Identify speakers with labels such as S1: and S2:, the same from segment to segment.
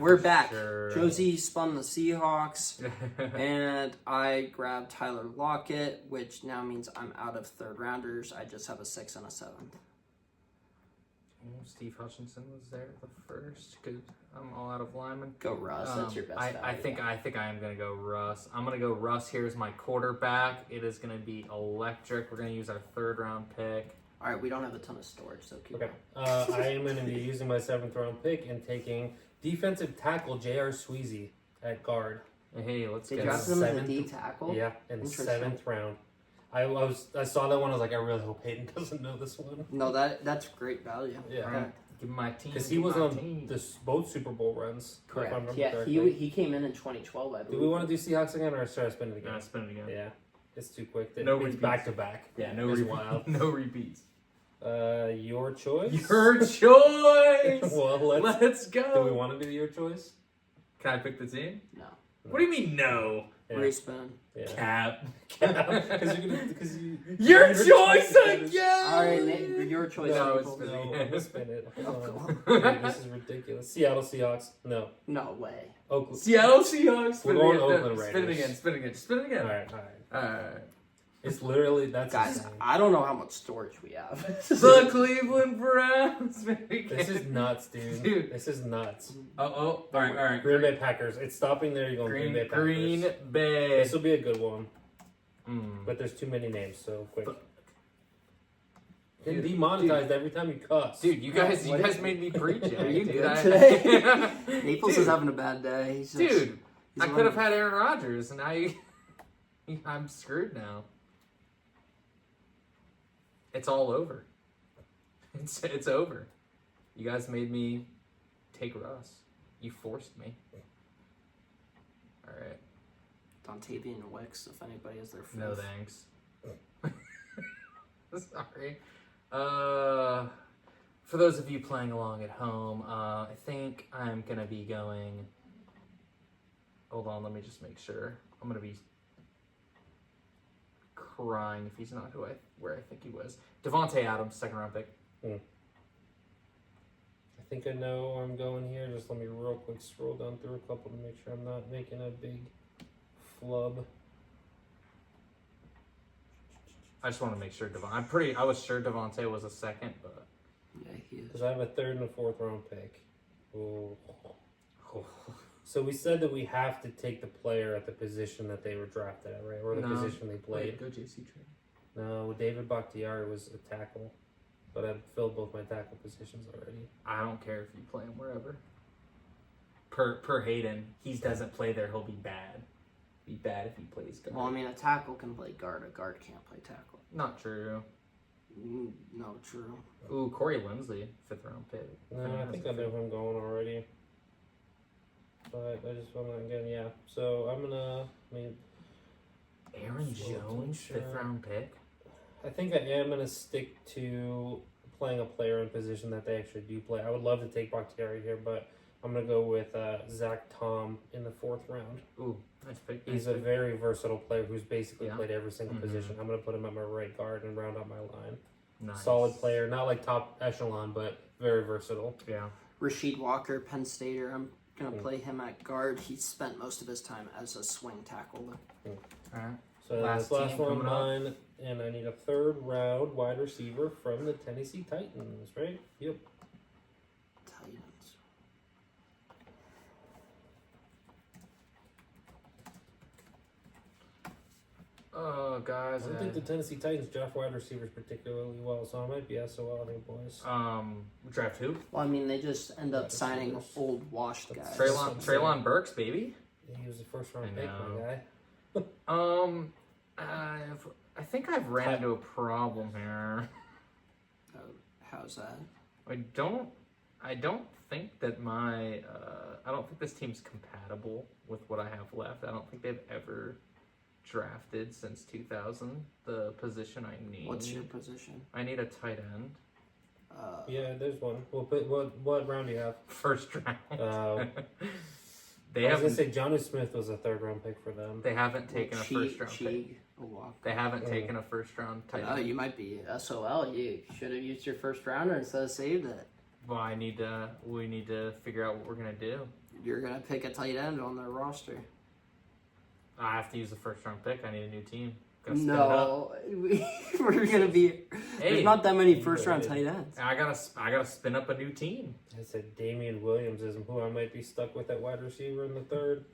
S1: we're
S2: for
S1: back.
S2: sure.
S1: Josie spun the Seahawks, and I grabbed Tyler Lockett, which now means I'm out of third rounders. I just have a 6th and a 7th.
S2: Steve Hutchinson was there the first. Good. I'm all out of linemen.
S1: Go Russ. That's your best value.
S2: I think I am gonna go Russ. I'm gonna go Russ. Here's my quarterback. It is gonna be electric. We're gonna use our 3rd round pick.
S1: All right, we don't have a ton of storage, so keep
S3: Okay.
S1: going.
S3: I am going to be using my 7th round pick and taking defensive tackle J.R. Sweezy at guard.
S2: Hey, let's
S1: They
S2: get
S1: drafted him in the D tackle?
S3: Yeah, in the
S1: Interesting.
S3: 7th round. I saw that one. I was like, I really hope Hayden doesn't know this one.
S1: No, that's great value.
S3: Yeah.
S2: All right, give my team.
S3: Because he was on both Super Bowl runs. If I
S1: Correct.
S3: remember
S1: Yeah,
S3: correctly.
S1: he came in 2012, I believe.
S3: Do we want to do Seahawks again or should I spin it again?
S2: Yeah, spin it again.
S3: Yeah, it's too quick.
S2: No
S3: It's
S2: repeats.
S3: back to back.
S2: Yeah, no
S3: It's
S2: repeats.
S3: wild.
S2: No repeats.
S3: Your choice.
S2: Your choice.
S3: Well,
S2: Let's go.
S3: Do we want to do your choice?
S2: Can I pick the team?
S1: No.
S2: What do you mean no?
S3: Yeah.
S1: Respin.
S3: Yeah.
S2: Cap.
S3: Because
S2: Your choice again.
S1: All right, Nate, your choice.
S2: No,
S1: April.
S2: it's spinning.
S3: No, I'm gonna spin it.
S1: Oh,
S3: Hold
S1: come
S3: on. Dude, this is ridiculous. Seattle Seahawks. No.
S1: No way.
S3: Oakland.
S2: Seattle Seahawks. Spin
S3: We're
S2: it
S3: going
S2: again.
S3: Oakland
S2: Spin it
S3: Raiders.
S2: again. Spin it again. Spin it again.
S3: All right.
S2: Alright.
S3: It's literally that's
S1: Guys,
S3: insane.
S1: I don't know how much storage we have.
S2: The Cleveland Browns. Spin it again.
S3: This is nuts, dude.
S2: Dude.
S3: This is nuts.
S2: Oh. All right.
S3: Green Bay Packers. It's stopping there. You're going Green Bay Packers.
S2: Green Bay.
S3: This will be a good one,
S2: Mm.
S3: but there's too many names, so quick. Get
S2: Dude,
S3: demonetized every time you cuss.
S2: Dude, you guys
S1: What?
S2: made me preach it.
S1: Are you
S2: dude.
S1: good today? Naples is having a bad day. He's just,
S2: Dude,
S1: he's
S2: I
S1: on-
S2: could have had Aaron Rodgers, and now I'm screwed now. It's all over. It's over. You guys made me take Russ. You forced me. All right.
S1: Dontavian Wicks, if anybody has their fifth.
S2: No thanks. Sorry. For those of you playing along at home, I think I'm gonna be going. Hold on, let me just make sure. I'm gonna be crying if he's not where I think he was. Devontae Adams, 2nd round pick.
S3: I think I know where I'm going here. Just let me real quick scroll down through a couple to make sure I'm not making a big flub.
S2: I just want to make sure I was sure Devontae was a 2nd, but
S1: Yeah, he is.
S3: Because I have a 3rd and a 4th round pick. Oh. So we said that we have to take the player at the position that they were drafted at, right? Or the
S2: No.
S3: position they played.
S2: go JC Trey.
S3: No, David Bakhtiari was a tackle. But I've filled both my tackle positions already.
S2: I don't care if you play him wherever. Per Hayden, he doesn't play there. He'll be bad. Be bad if he plays guard.
S1: Well, I mean, a tackle can play guard. A guard can't play tackle.
S2: Not true.
S1: No, true.
S2: Ooh, Corey Linsley, 5th round pick.
S3: No, I think I know who I'm going already. But I just want to, again, yeah. So I'm going to,
S2: Aaron Jones, 5th round pick.
S3: I think I am going to stick to playing a player in position that they actually do play. I would love to take Bakhtiari here, but I'm going to go with Zach Tom in the 4th round.
S2: Ooh, nice pick.
S3: He's a very versatile player who's basically
S2: Yeah.
S3: played every single
S2: Mhm.
S3: position. I'm going to put him at my right guard and round out my line.
S2: nice.
S3: Solid player, not like top echelon, but very versatile.
S2: Yeah.
S1: Rasheed Walker, Penn Stater. I'm going to
S3: Hmm.
S1: play him at guard. He spent most of his time as a swing tackle.
S2: All right.
S3: So
S2: Last
S3: this last
S2: team
S3: one
S2: coming up.
S3: mine, and I need a 3rd round wide receiver from the Tennessee Titans, right? Yep.
S1: Titans.
S2: Oh, guys.
S3: I don't think the Tennessee Titans draft wide receivers particularly well, so I might be SOL here, boys.
S2: Draft who?
S1: Well, I mean, they just end up
S3: Wide
S1: signing
S3: receivers.
S1: old washed guys.
S2: Traylon Burks, baby.
S3: He was the 1st round
S2: I
S3: pick,
S2: know.
S3: my guy.
S2: I think I've ran into a problem here.
S1: Oh, how's that?
S2: I don't think that I don't think this team's compatible with what I have left. I don't think they've ever drafted since 2000 the position I need.
S1: What's your position?
S2: I need a tight end.
S3: Yeah, there's one. What round do you have?
S2: 1st round.
S3: I was gonna say Jonnu Smith was a 3rd round pick for them.
S2: They haven't taken a 1st round pick. They haven't
S3: Yeah.
S2: taken a 1st round tight
S1: Oh,
S2: end.
S1: you might be SOL. You should have used your 1st rounder instead of saved it.
S2: Well, we need to figure out what we're gonna do.
S1: You're gonna pick a tight end on their roster.
S2: I have to use the first round pick. I need a new team. Gotta spin it up.
S1: No, we're gonna be.
S2: Hey,
S1: There's not that many first round tight ends.
S2: I gotta spin up a new team.
S3: I said Damian Williams is who I might be stuck with at wide receiver in the third.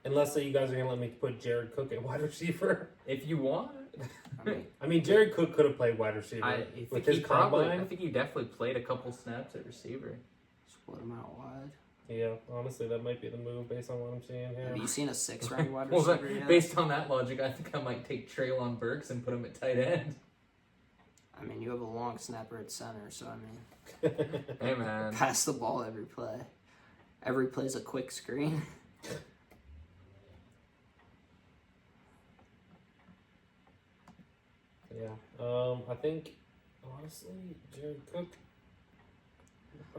S3: Unless you guys are going to let me put Jared Cook at wide receiver.
S2: If you want.
S3: I mean, Jared Cook could have played wide receiver.
S2: I
S3: with
S2: think
S3: his
S2: he probably.
S3: combine.
S2: I think he definitely played a couple snaps at receiver.
S1: Split them out wide.
S3: Yeah, honestly, that might be the move based on what I'm seeing here.
S1: Have you seen a 6th round wide
S2: Well,
S1: receiver yet?
S2: based on that logic, I think I might take Treylon Burks and put him at tight end.
S1: I mean, you have a long snapper at center, so I mean,
S2: Hey man,
S1: pass the ball every play. Every play's a quick screen.
S3: Yeah. I think, honestly, Jared Cook.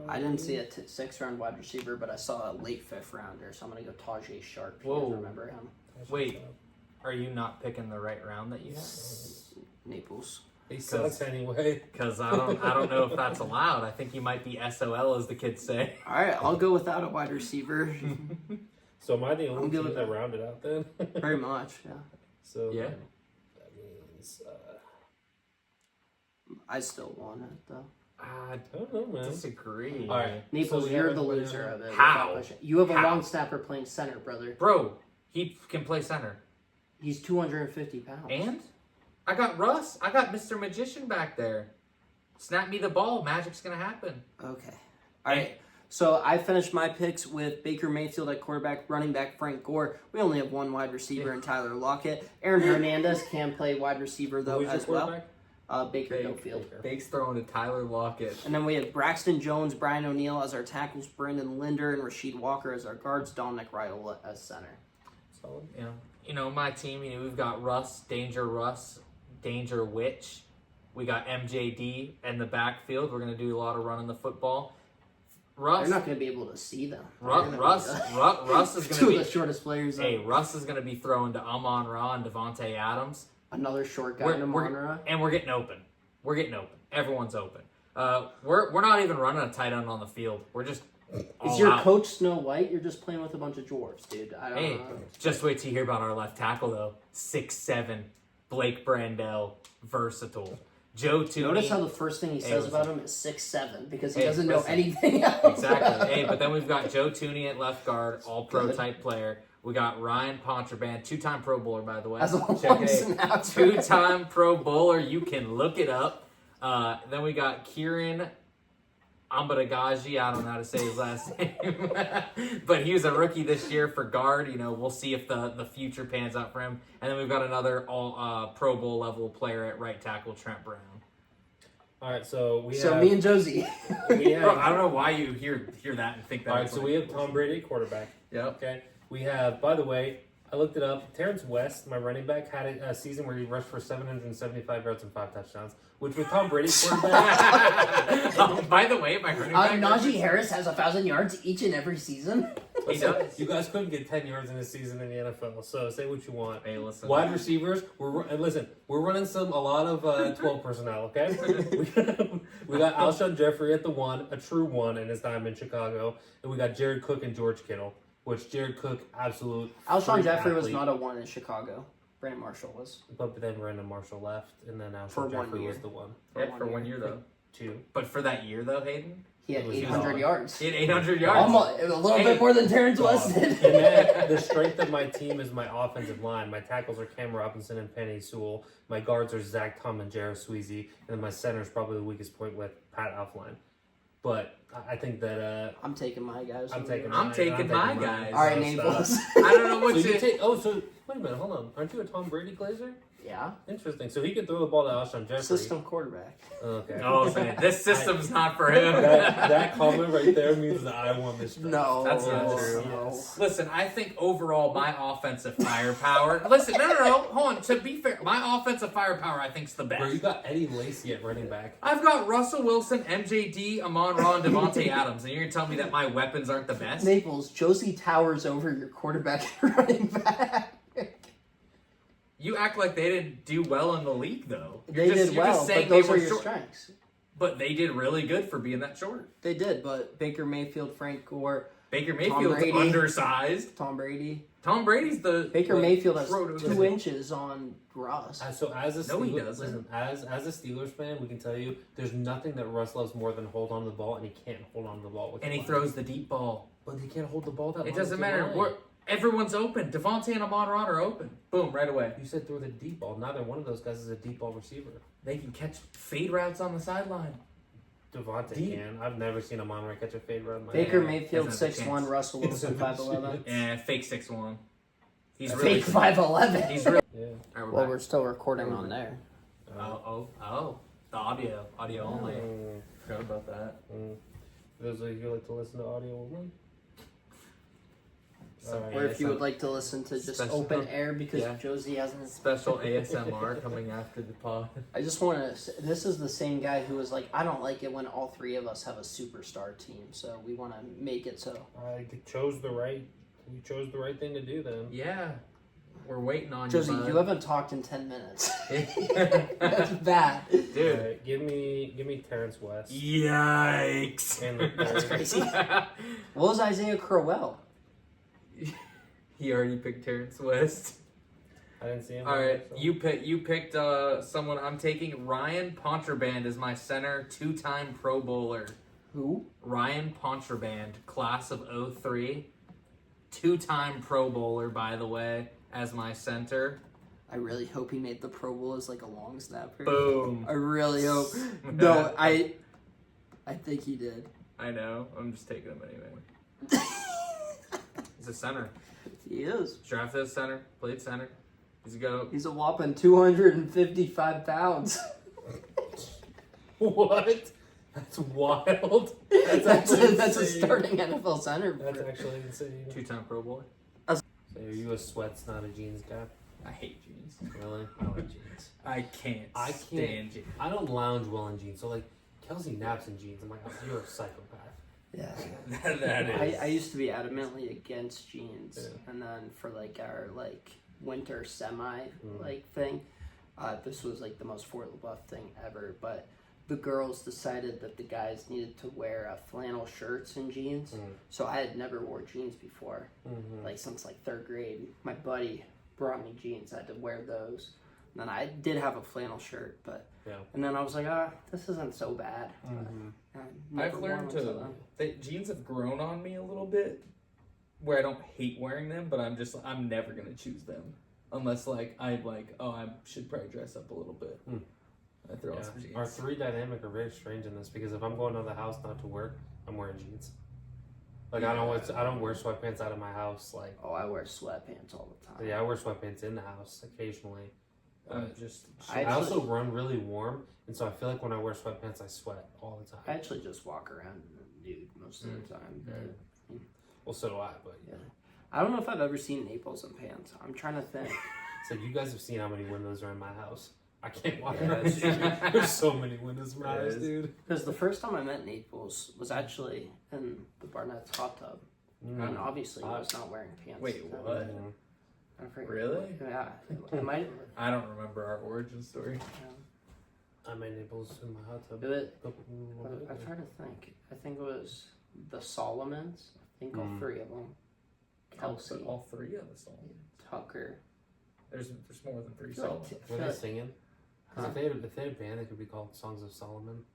S1: I didn't see a 6th round wide receiver, but I saw a late 5th rounder, so I'm gonna go Tajay Sharp. You guys
S2: Whoa.
S1: remember him?
S2: Wait. Are you not picking the right round that you have?
S1: Naples.
S3: He sucks anyway.
S2: Because I don't know if that's allowed. I think you might be SOL, as the kids say.
S1: All right, I'll go without a wide receiver.
S3: So am I the only
S1: I'm good
S3: team
S1: with
S3: that
S1: that.
S3: rounded out then?
S1: Very much, yeah.
S3: So
S2: Yeah.
S3: that means
S1: I still want it though.
S2: I
S3: I don't know, man.
S2: disagree.
S3: All right,
S1: Naples,
S3: so we
S1: you're
S3: have
S1: the
S3: everybody
S1: loser
S3: on-
S1: of it.
S2: How?
S1: without question. You have a
S2: How?
S1: long snapper playing center, brother.
S2: Bro, he can play center.
S1: He's 250 pounds.
S2: And I got Russ. I got Mr. Magician back there. Snap me the ball. Magic's going to happen.
S1: Okay. All right. So I finished my picks with Baker Mayfield at quarterback, running back Frank Gore. We only have one wide receiver in Tyler Lockett. Aaron Hernandez can play wide receiver though
S3: Who's your
S1: as well.
S3: quarterback?
S1: Baker
S2: Bake.
S1: Mayfield.
S2: Bake's throwing to Tyler Lockett.
S1: And then we have Braxton Jones, Brian O'Neill as our tackles, Brandon Linder and Rasheed Walker as our guards, Dominic Rydell as center.
S3: Solid.
S2: You know, my team, we've got Russ, Danger Witch. We got MJD in the backfield. We're going to do a lot of running the football. Russ,
S1: You're not going to be able to see them.
S2: Russ is
S1: Two
S2: going
S1: of
S2: to
S1: the shortest players.
S2: be. Hey, Russ is going to be throwing to Amon Ra and Devontae Adams.
S1: Another short guy,
S2: We're
S1: Namonra.
S2: getting open. We're getting open. Everyone's open. We're not even running a tight end on the field. We're just all
S1: Is your
S2: out.
S1: coach Snow White? You're just playing with a bunch of dwarves, dude. I don't
S2: Hey,
S1: know.
S2: just wait till you hear about our left tackle though. 6'7", Blake Brandel, versatile. Joe Tooney.
S1: Notice how the first thing he says
S2: listen.
S1: about him is 6'7", because he
S2: Hey,
S1: doesn't know
S2: listen.
S1: anything else.
S2: Exactly. Hey, but then we've got Joe Tooney at left guard, all pro
S1: Good.
S2: type player. We got Ryan Pontreband, 2-time Pro Bowler, by the way.
S1: As a
S2: Check
S1: long
S2: it.
S1: snapper.
S2: 2-time Pro Bowler. You can look it up. Then we got Kieran Ambadagaji. I don't know how to say his last name. But he was a rookie this year for guard. We'll see if the future pans out for him. And then we've got another all Pro Bowl level player at right tackle, Trent Brown.
S3: All right, so we
S1: So
S3: have.
S1: me and Josie.
S3: we
S2: Bro, I
S3: have
S2: don't know why you hear that and think that.
S3: all right, so we have Tom Brady at quarterback.
S2: Yep.
S3: Okay. We have, by the way, I looked it up. Terrence West, my running back, had a season where he rushed for 775 yards and 5 touchdowns, which with Tom Brady quarterback.
S2: By the way, my running back.
S1: Najee Harris has 1,000 yards each and every season.
S2: He does.
S3: You guys couldn't get 10 yards in a season in the NFL, so say what you want.
S2: Hey, listen.
S3: Wide receivers, we're running a lot of 12 personnel. Okay, we got Alshon Jeffrey at the 1, a true 1 in his time in Chicago, and we got Jared Cook and George Kittle, which Jared Cook absolute.
S1: Alshon
S3: freak
S1: Jeffrey was
S3: athlete.
S1: not a 1 in Chicago. Brandon Marshall was.
S3: But then Brandon Marshall left, and then
S1: For
S3: Alshon
S1: 1
S3: Jeffrey
S1: year.
S3: was the 1.
S2: Yeah, for 1 year though.
S3: 2.
S2: But for that year though, Hayden,
S1: He had
S3: It was
S1: 800
S3: solid.
S1: yards.
S2: he had 800 yards.
S1: Almost, a little
S2: Hey.
S1: bit more than Terrence West
S3: And
S1: did.
S3: then the strength of my team is my offensive line. My tackles are Cam Robinson and Penny Sewell. My guards are Zach Tom and Jarrett Sweezy. And then my center is probably the weakest point with Pat Elflein. But I think that
S1: I'm taking my guys.
S3: I'm taking
S2: my guys.
S1: All right,
S3: So
S1: Naples.
S2: I don't know what
S3: So you
S2: you.
S3: take. So wait a minute, hold on. Aren't you a Tom Brady glazer?
S1: Yeah.
S3: Interesting. So he could throw the ball to Alshon Jeffrey.
S1: System quarterback.
S3: Okay.
S2: Oh man, this system's not for him.
S3: that comment right there means that I won this. Draft.
S1: No.
S2: That's not
S1: no,
S2: true.
S1: no.
S2: Listen, I think overall my offensive firepower. Listen, no. Hold on. To be fair, my offensive firepower I think's the
S3: Bro, you
S2: best.
S3: got Eddie Lacy at running back.
S2: I've got Russell Wilson, MJD, Amon Ra, and Devontae Adams, and you're gonna tell me that my weapons aren't the best?
S1: Naples, Josie towers over your quarterback and running back.
S2: You act like they didn't do well in the league, though.
S1: They did
S2: you're
S1: well,
S2: just saying
S1: but those
S2: they were
S1: are your
S2: short.
S1: strengths.
S2: But they did really good for being that short.
S1: They did, but Baker Mayfield, Frank Gore,
S2: Baker Mayfield's
S1: Brady.
S2: undersized.
S1: Tom Brady.
S2: Tom Brady's the
S1: Baker Mayfield has
S2: prototype.
S1: 2 inches on Russ.
S3: So as a
S2: No, he
S3: Steelers,
S2: doesn't.
S3: listen, as a Steelers fan, we can tell you there's nothing that Russ loves more than hold on to the ball, and he can't hold on to the ball. With
S2: And
S3: the
S2: he
S3: line.
S2: throws the deep ball.
S3: But he can't hold the ball that long.
S2: It doesn't
S3: with
S2: matter.
S3: the line.
S2: Everyone's open. Devontae and Amon-Ra are open. Boom, right away.
S3: You said throw the deep ball. Neither one of those guys is a deep ball receiver.
S2: They can catch fade routes on the sideline.
S3: Devontae
S2: Deep.
S3: can. I've never seen a Monroe catch a fade run.
S1: Baker
S2: Yeah,
S1: Mayfield
S2: doesn't have a
S1: 6'1",
S2: chance.
S1: Russell Wilson 5'11".
S2: And fake 6'1". He's
S3: That's
S2: really
S1: Fake 5'11".
S2: He's really.
S3: Yeah.
S2: All right,
S1: Well,
S2: back.
S1: we're still recording on there.
S2: Oh, the audio only. Forgot about that.
S3: For those of you who like to listen to audio only.
S2: So,
S3: Alright.
S1: Or if you would like to listen to just
S2: Special-
S1: open air because
S2: Yeah.
S1: Josie hasn't.
S2: Special ASMR coming after the pod.
S1: I just want to. This is the same guy who was like, I don't like it when all 3 of us have a superstar team, so we want to make it so.
S3: You chose the right thing to do then.
S2: Yeah, we're waiting on
S1: Josie,
S2: you.
S1: you haven't talked in 10 minutes.
S2: haven't.
S1: That's bad.
S2: Dude.
S3: Alright, give me Terrence West.
S2: Yikes.
S3: And the
S1: That's
S3: third.
S1: crazy. What was Isaiah Crowell?
S2: He already picked Terrence West.
S3: I didn't see him.
S2: All right,
S3: so.
S2: you picked someone. I'm taking Ryan Pontreband as my center, 2-time Pro Bowler.
S1: Who?
S2: Ryan Pontreband, class of 03, 2-time Pro Bowler, by the way, as my center.
S1: I really hope he made the Pro Bowl as like a long snapper.
S2: Boom.
S1: I really hope. No, I think he did.
S2: I know. I'm just taking him anyway. He's a center.
S1: He is.
S2: Drafted as center. Played center. He's a goat.
S1: He's a whopping 255 pounds.
S3: What? That's wild.
S1: That's
S3: actually
S1: a
S3: insane.
S1: starting NFL center.
S3: That's actually insane.
S2: 2-time Pro Bowler.
S3: So are you a sweats, not a jeans guy?
S2: I hate jeans.
S3: Really? I like jeans.
S2: I can't stand jeans.
S3: I don't lounge well in jeans. So like Kelsey naps in jeans. I'm like, oh, you're a psychopath.
S1: Yeah.
S2: that is.
S1: I used to be adamantly against jeans,
S3: Yeah.
S1: and then for like our like winter semi like thing, this was like the most for the buff thing ever. But the girls decided that the guys needed to wear flannel shirts and jeans. So I had never wore jeans before, like since like 3rd grade. My buddy brought me jeans. I had to wear those. And then I did have a flannel shirt, but
S3: Yeah.
S1: and then I was like, this isn't so bad. But I never
S2: I've
S1: wore
S2: learned
S1: them till
S2: to.
S1: then.
S2: Jeans have grown on me a little bit, where I don't hate wearing them, but I'm never gonna choose them unless like I should probably dress up a little bit. I throw on some jeans.
S3: Our 3 dynamic are very strange in this because if I'm going to the house not to work, I'm wearing jeans. Like I don't wear sweatpants out of my house. Like
S1: Oh, I wear sweatpants all the time.
S3: yeah, I wear sweatpants in the house occasionally.
S2: Just
S1: I
S3: I also run really warm, and so I feel like when I wear sweatpants, I sweat all the
S1: I
S3: time.
S1: actually just walk around nude most of the time. But,
S3: Well, so do I, but
S1: yeah. I don't know if I've ever seen Naples in pants. I'm trying to think.
S3: so you guys have seen how many windows are in my house. I can't walk
S1: Yeah.
S3: around the street. There's so many windows in my
S2: There
S3: house,
S2: is.
S3: dude.
S1: Because the first time I met Naples was actually in the Barnett's hot tub. And obviously I was not wearing pants.
S2: Wait,
S1: at the time.
S2: what?
S1: I forget.
S2: Really?
S1: Yeah. I might.
S2: I don't remember our origin story.
S3: I made Naples in my hot tub.
S1: I'm trying to think. I think it was the Solomons. I think all 3 of them. Kelsey,
S2: All 3 of us.
S1: Tucker.
S2: There's more than 3
S1: I feel like-
S2: songs.
S1: I
S3: Were
S1: feel
S3: they
S1: like
S3: singing? 'Cause
S1: Huh?
S3: if they had a band, it could be called Songs of Solomon.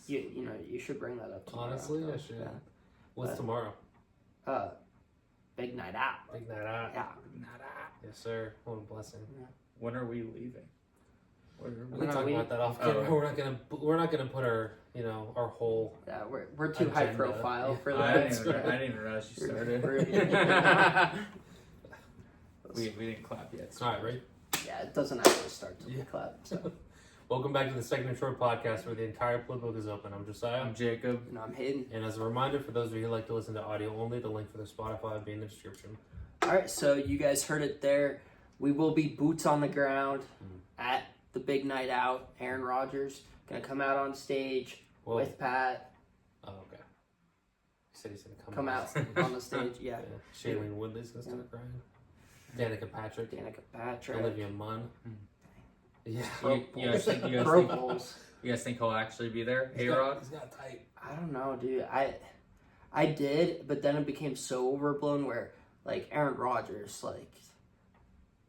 S1: you know you should bring that up tomorrow.
S3: Honestly,
S1: so,
S3: I should.
S1: Yeah.
S3: What's tomorrow?
S1: Big night out.
S3: Big night out.
S1: Yeah.
S3: Yes, sir. What a blessing.
S2: When are we leaving? Where are
S3: We
S2: we?
S3: can talk
S1: we-
S3: about that off
S2: Oh.
S3: camera. We're not gonna put our our whole.
S1: Yeah, we're too high
S3: Agenda.
S1: profile for
S2: I
S1: that.
S2: didn't even realize you started. we didn't clap yet.
S3: All right, right.
S1: Yeah, it doesn't actually start till we clap. So,
S3: Welcome back to the Second and Short podcast, where the entire playbook is open. I'm Josiah,
S2: I'm Jacob.
S1: you know, I'm Hayden.
S3: and as a reminder for those of you who like to listen to audio only, the link for the Spotify will be in the description.
S1: All right, so you guys heard it there. We will be boots on the ground at the big night out. Aaron Rodgers gonna come out on stage
S3: Well,
S1: with Pat.
S3: oh, okay. He said
S1: Come out on the stage. Yeah,
S3: Yeah. Shailene Woodley's gonna start crying. Danica Patrick.
S1: Danica Patrick.
S3: Olivia Munn. Yeah.
S2: You guys think
S1: Pro Bowls.
S2: you guys think he'll actually be there?
S3: He's
S2: A-Rod?
S3: he's got tight.
S1: I don't know, dude. I did, but then it became so overblown where, like, Aaron Rodgers, like,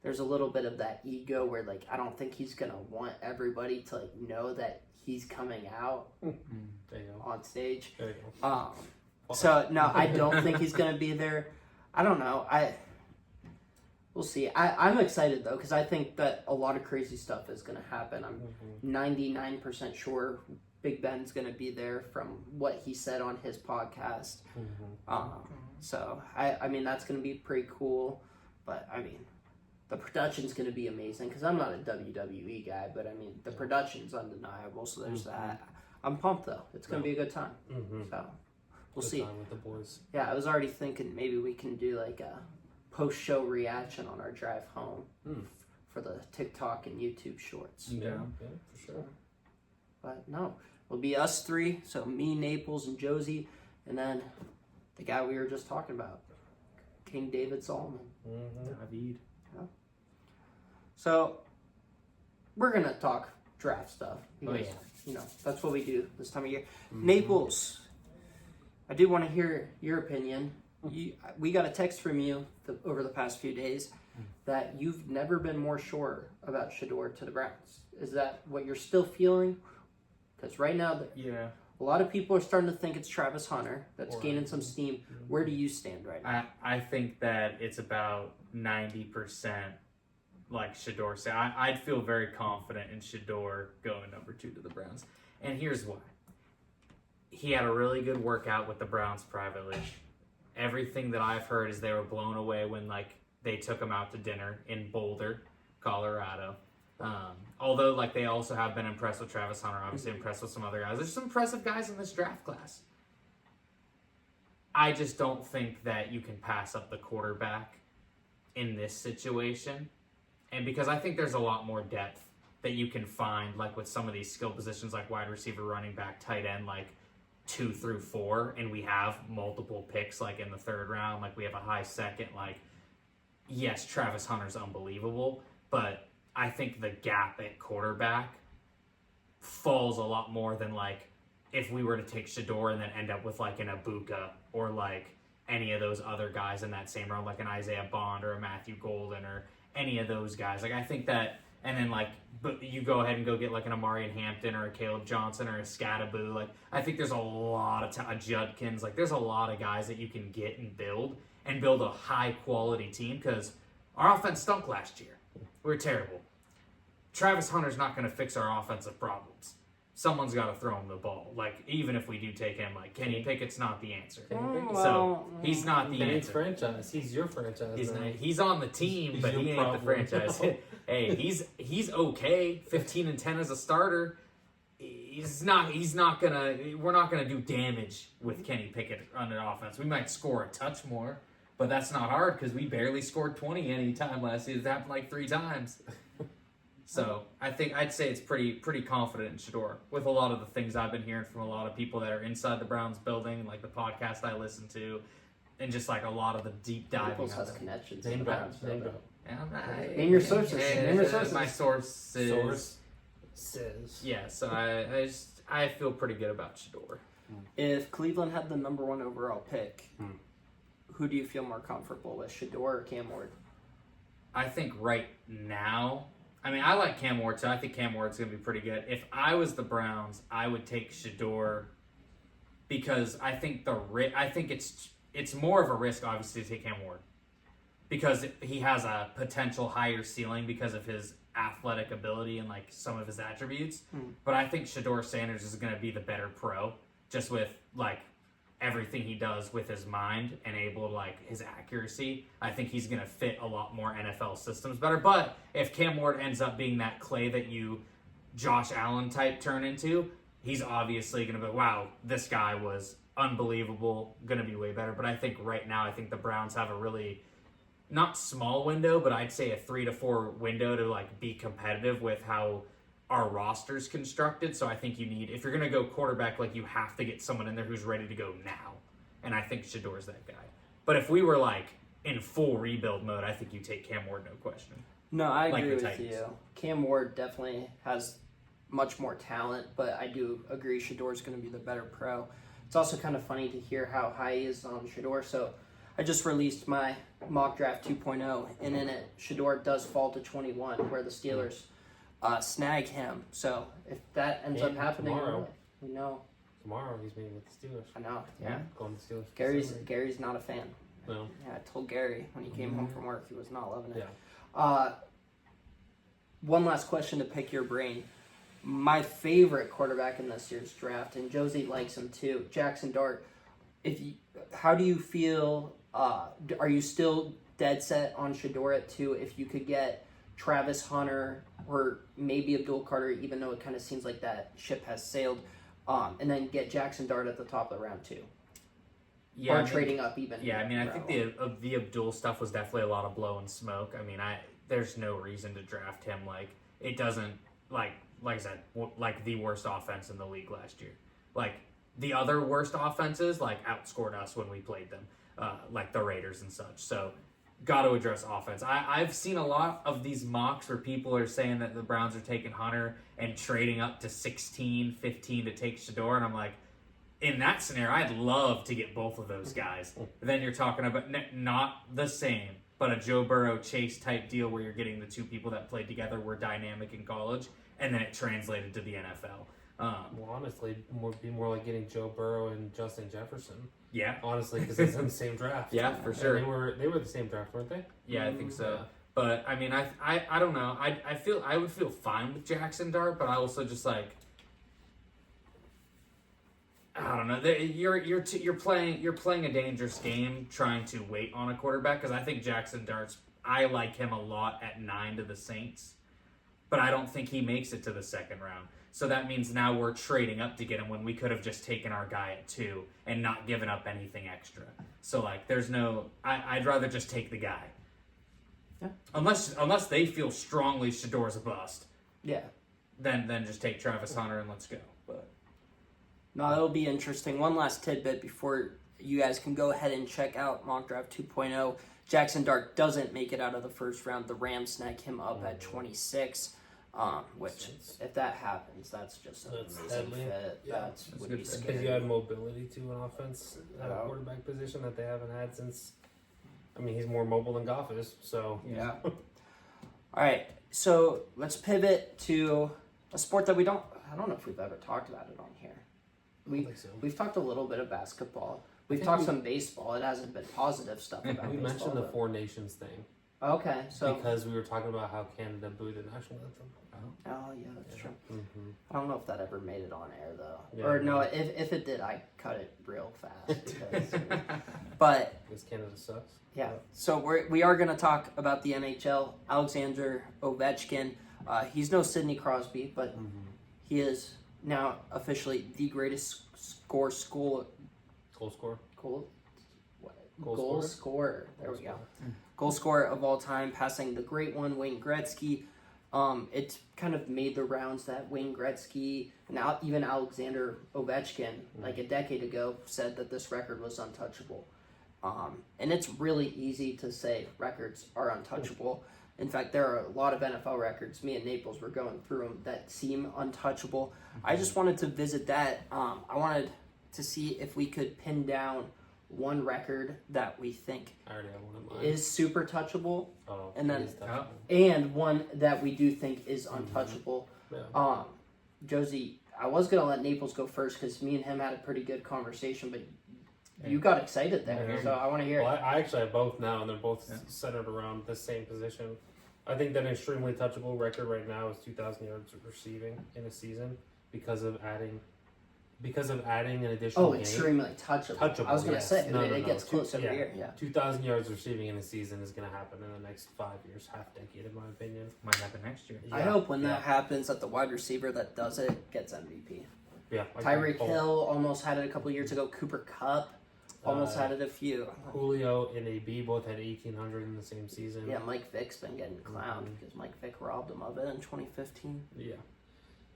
S1: there's a little bit of that ego where, like, I don't think he's gonna want everybody to, like, know that he's coming out
S3: There you go.
S1: on stage.
S3: There you go.
S1: So no, I don't think he's gonna be there. I don't know. We'll see. I'm excited though because I think that a lot of crazy stuff is gonna happen. I'm 99% sure Big Ben's gonna be there from what he said on his podcast. So I mean that's gonna be pretty cool. But I mean, the production's gonna be amazing because I'm not a WWE guy, but I mean the production's undeniable. So there's that. I'm pumped though. It's gonna be a good time. So we'll
S3: Good
S1: see.
S3: time with the boys.
S1: Yeah, I was already thinking maybe we can do like a post-show reaction on our drive home for the TikTok and YouTube shorts.
S3: Yeah, for sure.
S1: But no, it'll be us three. So me, Naples, and Josie, and then the guy we were just talking about, King David Solomon.
S2: David.
S1: So we're gonna talk draft stuff.
S2: Oh,
S1: because,
S2: yeah.
S1: You know, that's what we do this time of year. Naples, I do want to hear your opinion. We got a text from you over the past few days that you've never been more sure about Shador to the Browns. Is that what you're still feeling? Because right now,
S2: Yeah.
S1: a lot of people are starting to think it's Travis Hunter that's
S3: Or-
S1: gaining some steam. Where do you stand right now?
S2: I think that it's about 90% like Shador said. I'd feel very confident in Shador going number 2 to the Browns. And here's why. He had a really good workout with the Browns privately. Everything that I've heard is they were blown away when like they took him out to dinner in Boulder, Colorado. Although like they also have been impressed with Travis Hunter, obviously impressed with some other guys. There's some impressive guys in this draft class. I just don't think that you can pass up the quarterback in this situation. And because I think there's a lot more depth that you can find, like with some of these skill positions, like wide receiver, running back, tight end, like 2 through 4, and we have multiple picks, like in the 3rd round, like we have a high second. Like, yes, Travis Hunter's unbelievable, but I think the gap at quarterback falls a lot more than like if we were to take Shador and then end up with like an Ibuka or like any of those other guys in that same round, like an Isaiah Bond or a Matthew Golden or any of those guys. Like I think that, and then like, but you go ahead and go get like an Amarian Hampton or a Caleb Johnson or a Scattaboo. Like I think there's a lot of a Judkins. Like there's a lot of guys that you can get and build a high quality team because our offense stunk last year. We were terrible. Travis Hunter's not going to fix our offensive problems. Someone's got to throw him the ball. Like, even if we do take him, like, Kenny Pickett's not the answer. So, he's not the
S3: Kenny's
S2: answer.
S3: franchise. He's your franchise.
S2: He's on the team,
S3: He's
S2: but
S3: your
S2: he ain't
S3: problem.
S2: the franchise. Hey, he's okay. 15-10 as a starter. We're not gonna do damage with Kenny Pickett on the offense. We might score a touch more, but that's not hard because we barely scored 20 any time last season. It happened like 3 times. So I'd say it's pretty confident in Shador with a lot of the things I've been hearing from a lot of people that are inside the Browns building, like the podcast I listen to, and just like a lot lot of the deep diving.
S1: Naples has connections.
S3: Name
S1: to the
S3: drop.
S1: Browns,
S3: Name
S1: so-
S3: drop.
S1: Name your sources. Name your sources.
S2: My sources.
S3: Source says.
S2: Yeah, so I feel pretty good about Shador.
S1: If Cleveland had the number 1 overall pick, who do you feel more comfortable with, Shador or Cam Ward?
S2: I think right now, I mean, I like Cam Ward, so I think Cam Ward's going to be pretty good. If I was the Browns, I would take Shador because I think it's more of a risk, obviously, to take Cam Ward because he has a potential higher ceiling because of his athletic ability and like some of his attributes. But I think Shador Sanders is going to be the better pro just with like everything he does with his mind and able to like his accuracy. I think he's going to fit a lot more NFL systems better. But if Cam Ward ends up being that Clay that you Josh Allen type turn into, he's obviously going to be, wow, this guy was unbelievable, going to be way better. But I think right now, I think the Browns have a really not small window, but I'd say a 3 to 4 window to like be competitive with how our roster's constructed. So I think you need, if you're going to go quarterback, like you have to get someone in there who's ready to go now. And I think Shador's that guy. But if we were like in full rebuild mode, I think you take Cam Ward, no question.
S1: No, I
S2: Like
S1: agree
S2: the
S1: with
S2: Titans.
S1: you. Cam Ward definitely has much more talent, but I do agree Shador's going to be the better pro. It's also kind of funny to hear how high he is on Shador. So I just released my mock draft 2.0, and in it, Shador does fall to 21, where the Steelers snag him. So if that ends up
S3: And
S1: happening,
S3: tomorrow.
S1: we know.
S3: Tomorrow he's meeting with the Steelers.
S1: I know. Yeah.
S3: Going to the Steelers.
S1: Gary's not a fan.
S3: No.
S1: Yeah, I told Gary when he came home from work he was not loving it.
S3: Yeah.
S1: One last question to pick your brain. My favorite quarterback in this year's draft, and Josie likes him too, Jackson Dart. How do you feel? Are you still dead set on Shador at 2? If you could get Travis Hunter or maybe Abdul Carter, even though it kind of seems like that ship has sailed, and then get Jackson Dart at the top of the round 2,
S2: Yeah,
S1: or
S2: I mean,
S1: trading up even.
S2: Yeah, I mean, I
S1: round
S2: think
S1: one.
S2: the Abdul stuff was definitely a lot of blow and smoke. I mean, there's no reason to draft him. Like, it doesn't, like I said, like the worst offense in the league last year. Like, the other worst offenses, like, outscored us when we played them, like the Raiders and such. So, got to address offense. I've seen a lot of these mocks where people are saying that the Browns are taking Hunter and trading up to 16, 15 to take Shador, and I'm like, in that scenario, I'd love to get both of those guys. Then you're talking about not the same, but a Joe Burrow Chase type deal where you're getting the two people that played together were dynamic in college, and then it translated to the NFL.
S3: Well, honestly, be more like getting Joe Burrow and Justin Jefferson.
S2: Yeah,
S3: Honestly, because it's in the same draft.
S2: yeah, for
S3: And
S2: sure.
S3: they were the same draft, weren't they?
S2: Yeah, I think so.
S3: Yeah.
S2: But I mean, I don't know. I would feel fine with Jackson Dart, but I also just like, I don't know. You're playing a dangerous game trying to wait on a quarterback, because I think Jackson Dart's, I like him a lot at 9 to the Saints, but I don't think he makes it to the second round. So that means now we're trading up to get him when we could have just taken our guy at 2 and not given up anything extra. So like, there's no. I'd rather just take the guy.
S1: Yeah.
S2: Unless they feel strongly Shador's a bust,
S1: Yeah.
S2: then just take Travis Hunter and let's go. But
S1: No, it'll be interesting. One last tidbit before you guys can go ahead and check out Mock Draft 2.0. Jackson Dart doesn't make it out of the first round. The Rams snag him up at 26, which, if that happens, that's just an
S3: That's
S1: amazing
S3: deadly.
S1: fit.
S3: Yeah.
S1: That would
S2: good
S1: be
S2: fit.
S3: Because
S1: scary.
S3: you add mobility to an offense at a
S1: Yeah.
S3: quarterback position that they haven't had since. I mean, he's more mobile than Goff is, so.
S1: Yeah. All right, so let's pivot to a sport that I don't know if we've ever talked about it on here.
S3: I don't think so.
S1: We've talked a little bit of basketball. We've
S3: think
S1: talked
S3: we-
S1: some baseball. It hasn't been positive stuff about
S3: We
S1: baseball.
S3: mentioned the
S1: but-
S3: Four Nations thing
S1: Okay, so.
S3: because we were talking about how Canada booed the national anthem.
S1: Oh, yeah, that's true.
S3: Mm-hmm.
S1: I don't know if that ever made it on air, though.
S3: Yeah,
S1: or no,
S3: no.
S1: if it did, I cut it real fast. Because, but
S3: Because Canada sucks.
S1: yeah, so we are going to talk about the NHL. Alexander Ovechkin. He's no Sidney Crosby, but he is now officially the greatest
S3: Goal scorer.
S1: goal scorer. There we go.
S3: scorer.
S1: Goal scorer of all time, passing the great one, Wayne Gretzky. It's kind of made the rounds that Wayne Gretzky and even Alexander Ovechkin, like a decade ago, said that this record was untouchable. And it's really easy to say records are untouchable. In fact, there are a lot of NFL records. Me and Naples were going through them that seem untouchable. I just wanted to visit that. I wanted to see if we could pin down one record that we think
S3: I already have one in mind.
S1: is super touchable,
S3: Oh,
S1: and then-
S3: it is touchable.
S1: and one that we do think is untouchable.
S3: Yeah.
S1: Josie, I was gonna let Naples go first because me and him had a pretty good conversation, but you got excited there,
S2: Yeah.
S1: so I want to hear
S3: Well,
S1: it.
S3: I actually have both now, and they're both
S2: Yeah.
S3: centered around the same position. I think that an extremely touchable record right now is 2,000 yards receiving in a season because of adding an additional
S1: Oh,
S3: game.
S1: extremely touchable.
S3: Touchable,
S1: I was gonna
S3: yes.
S1: say
S3: No,
S1: it gets
S3: Two-
S1: close every year. Yeah.
S3: 2,000 yards receiving in a season is going to happen in the next 5 years, half decade, in my opinion.
S2: might happen next year.
S1: I
S3: Yeah.
S1: hope when that
S3: Yeah.
S1: happens that the wide receiver that does it gets MVP.
S3: Yeah, I
S1: Tyreek
S3: think
S1: Hill almost had it a couple years ago. Cooper Kupp almost had it a few.
S3: Julio and AB both had 1,800 in the same season.
S1: Yeah, Mike Vick's been getting clowned because Mike Vick robbed him of it in 2015.
S3: Yeah.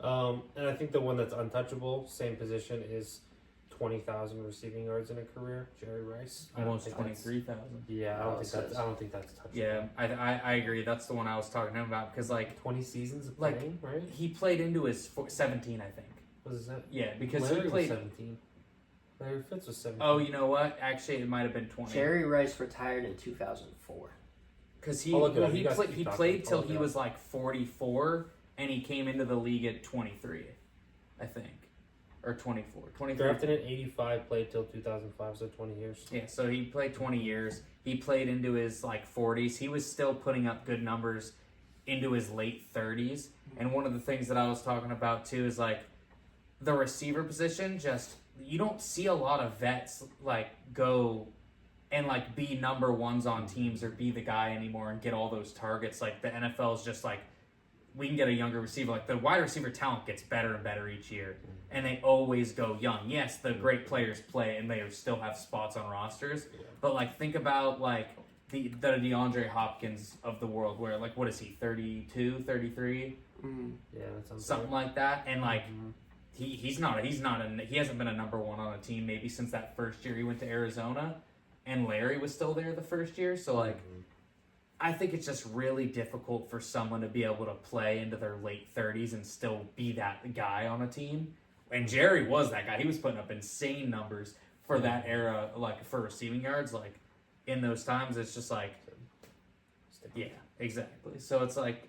S3: And I think the one that's untouchable, same position, is 20,000 receiving yards in a career. Jerry Rice. I don't
S2: Almost
S3: think that's-
S2: 23,000.
S3: Yeah,
S1: Oh, it says-
S3: I don't think that's touchable.
S2: Yeah, I agree. That's the one I was talking to him about because like
S3: 20 seasons of
S2: Like-
S3: playing, right?
S2: he played into his 17, I think.
S3: What is that?
S2: Yeah, because
S3: Larry
S2: he played.
S3: was 17. Larry Fitz was 17.
S2: Oh, you know what? Actually, it might have been 20.
S1: Jerry Rice retired in 2004.
S2: Because he
S3: I'll look it up.
S2: he,
S3: You guys
S2: play,
S3: keep
S2: he
S3: talking.
S2: played
S3: I'll
S2: till
S3: look
S2: he
S3: it
S2: was like 44, and he came into the league at 23, I think, or 24, 23.
S3: Drafted in 85, played till 2005, so 20 years.
S2: Yeah, so he played 20 years. He played into his like 40s. He was still putting up good numbers into his late 30s. And one of the things that I was talking about too is like the receiver position. Just you don't see a lot of vets like go and like be number ones on teams or be the guy anymore and get all those targets. Like the NFL is just like we can get a younger receiver. Like the wide receiver talent gets better and better each year, and they always go young. Yes, the great players play and they still have spots on rosters, but like think about like the DeAndre Hopkins of the world, where like what is he, 32, 33,
S3: Yeah, that sounds
S2: something like that, and like. He hasn't been a number one on a team maybe since that first year he went to Arizona, and Larry was still there the first year. So like, I think it's just really difficult for someone to be able to play into their late 30s and still be that guy on a team. And Jerry was that guy. He was putting up insane numbers for that era, like for receiving yards. Like in those times, it's just like, yeah, exactly. So it's like.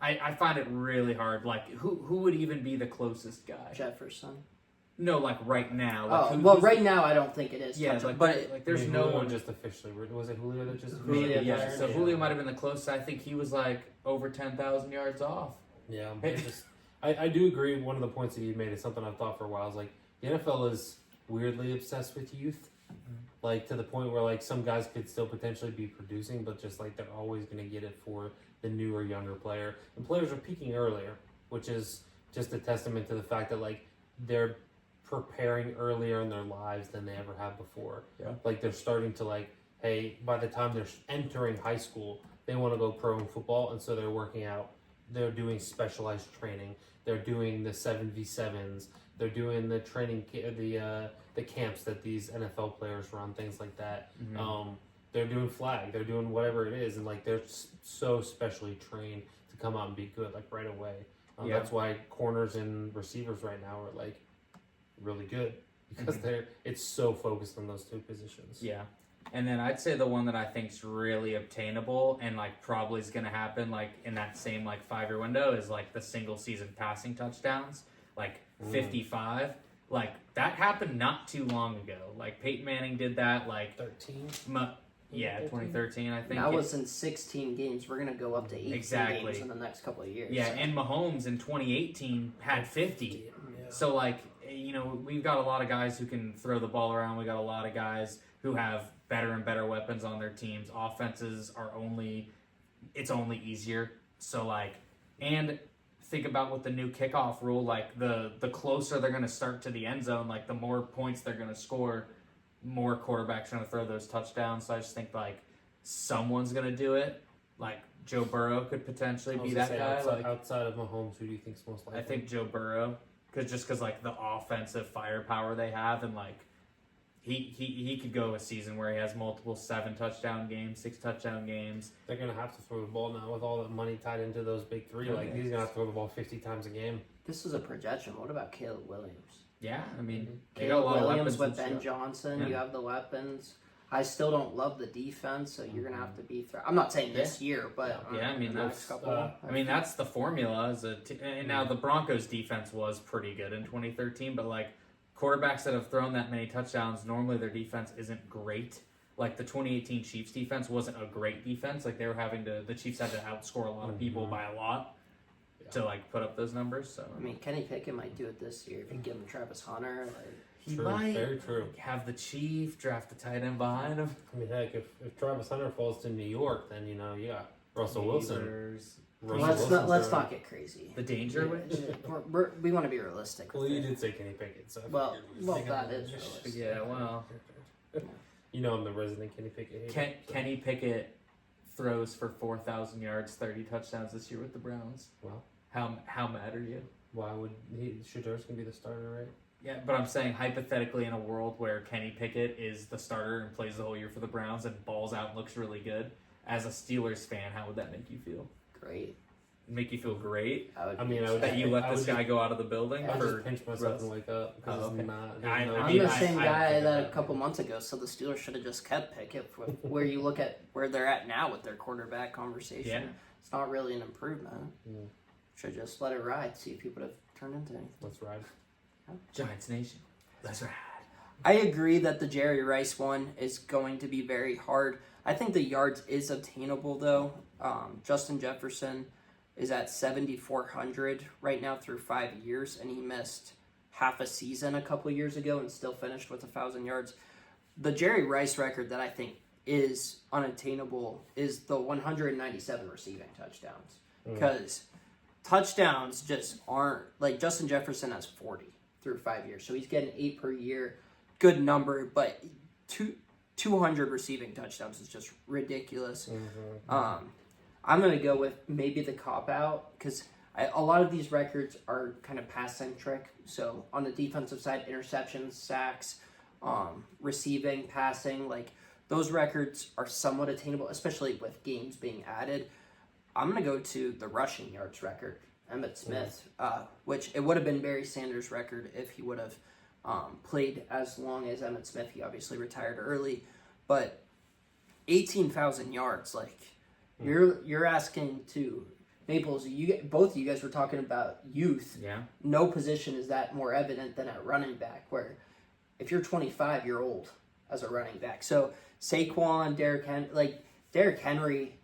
S2: I find it really hard. Like, who would even be the closest guy?
S1: Jefferson.
S2: No, like right now. Like,
S1: Well, right now I don't think it is.
S2: Yeah,
S1: touchable,
S2: like there's no
S3: Julio
S2: one.
S3: just officially. Was it Julio that just
S1: Julio,
S3: officially
S2: Yeah,
S3: retired?
S2: so Julio might have been the closest. I think he was like over 10,000 yards off.
S3: Yeah, but I do agree. One of the points that you made is something I've thought for a while. Is like the NFL is weirdly obsessed with youth, like to the point where like some guys could still potentially be producing, but just like they're always going to get it for the newer, younger player. And players are peaking earlier, which is just a testament to the fact that like they're preparing earlier in their lives than they ever have before.
S2: Yeah.
S3: Like they're starting to like, hey, by the time they're entering high school, they want to go pro in football, and so they're working out. They're doing specialized training. They're doing the 7v7s. They're doing the training, the camps that these NFL players run, things like that. They're doing flag. They're doing whatever it is, and like they're so specially trained to come out and be good like right away. That's why corners and receivers right now are like really good because it's so focused on those two positions.
S2: Yeah. And then I'd say the one that I think's really obtainable and like probably is going to happen like in that same like 5-year window is like the single season passing touchdowns, like 55. Like that happened not too long ago. Like Peyton Manning did that like
S3: 13.
S2: Yeah, 2013, I think.
S1: That was in 16 games. We're gonna go up to 18
S2: Exactly.
S1: games in the next couple of years.
S2: Yeah, and Mahomes in 2018 had 50. So, like, you know, we've got a lot of guys who can throw the ball around. We got a lot of guys who have better and better weapons on their teams. Offenses are it's only easier. So, like, and think about with the new kickoff rule, like, the closer they're going to start to the end zone, like, the more points they're going to score, more quarterbacks are going to throw those touchdowns. So I just think, like, someone's going to do it. Like, Joe Burrow could potentially be that guy.
S3: Outside of Mahomes, who do you think's most likely?
S2: I think Joe Burrow, because like the offensive firepower they have, and like he could go a season where he has multiple 7 touchdown games, 6 touchdown games.
S3: They're gonna have to throw the ball now with all the money tied into those big three. Like he's gonna have to throw the ball 50 times a game.
S1: This is a projection. What about Caleb Williams?
S2: Yeah, I mean, they got a
S1: Caleb
S2: lot of
S1: Williams
S2: weapons
S1: with
S2: and
S1: Ben
S2: stuff.
S1: Johnson.
S2: Yeah.
S1: You have the weapons. I still don't love the defense, so you're gonna have to be. I'm not saying this year, but
S2: Yeah, I mean,
S1: the next
S2: that's,
S1: couple.
S2: I mean, that's the formula. And now the Broncos defense was pretty good in 2013, but like quarterbacks that have thrown that many touchdowns, normally their defense isn't great. Like the 2018 Chiefs defense wasn't a great defense. Like the Chiefs had to outscore a lot of people by a lot to like put up those numbers. So
S1: I mean, Kenny Pickett might do it this year if you give him Travis Hunter. Like,
S2: he
S3: True,
S2: might
S3: very true.
S2: have the Chief draft a tight end behind him.
S3: I mean, heck, if Travis Hunter falls to New York, then you know, yeah, Russell Wilson.
S2: Neighbors.
S1: let's not get crazy.
S2: The danger witch.
S1: We want to be realistic.
S3: Well,
S1: with
S3: you
S1: it.
S3: did say Kenny Pickett, so I
S1: Well,
S3: figured-
S1: that is realistic.
S2: Yeah, well,
S3: You know I'm the resident Kenny Pickett hater. so-
S2: Kenny Pickett throws for 4,000 yards, 30 touchdowns this year with the Browns.
S3: Well,
S2: How mad are you?
S3: why would Shadur's gonna be the starter, right?
S4: Yeah, but I'm saying hypothetically in a world where Kenny Pickett is the starter and plays the whole year for the Browns and balls out and looks really good, as a Steelers fan, how would that make you feel?
S1: Great.
S4: Make you feel great
S3: I mean, I would
S4: that you let
S3: I
S4: this
S3: would
S4: guy go out of the building
S3: I would
S4: for
S3: just pinch myself and wake up because
S4: Oh, okay.
S3: it's not.
S4: I-
S3: there's no-
S4: I
S1: I'm
S4: mean,
S1: the same
S4: I
S1: guy
S4: think
S1: that a
S4: that-
S1: couple months ago said the Steelers should have just kept Pickett. Where you look at where they're at now with their quarterback conversation,
S4: Yeah.
S1: it's not really an improvement.
S3: Mm.
S1: Should just let it ride, see if he would have turned into anything.
S3: Let's ride.
S4: Giants Nation. That's right.
S1: I agree that the Jerry Rice one is going to be very hard. I think the yards is obtainable though. Justin Jefferson is at 7,400 right now through 5 years, and he missed half a season a couple years ago and still finished with 1,000 yards. The Jerry Rice record that I think is unattainable is the 197 receiving touchdowns, because touchdowns just aren't, like, Justin Jefferson has 40 through 5 years, so he's getting 8 per year. Good number, but 200 receiving touchdowns is just ridiculous. I'm going to go with maybe the cop-out, because a lot of these records are kind of pass-centric. So on the defensive side, interceptions, sacks, receiving, passing, like, those records are somewhat attainable, especially with games being added. I'm going to go to the rushing yards record, Emmitt Smith, which it would have been Barry Sanders' record if he would have played as long as Emmitt Smith. He obviously retired early, but 18,000 yards, like, you're asking to Maples. Both of you guys were talking about youth.
S4: Yeah.
S1: No position is that more evident than at running back, where if you're 25, you're old as a running back. So Saquon, Derrick Henry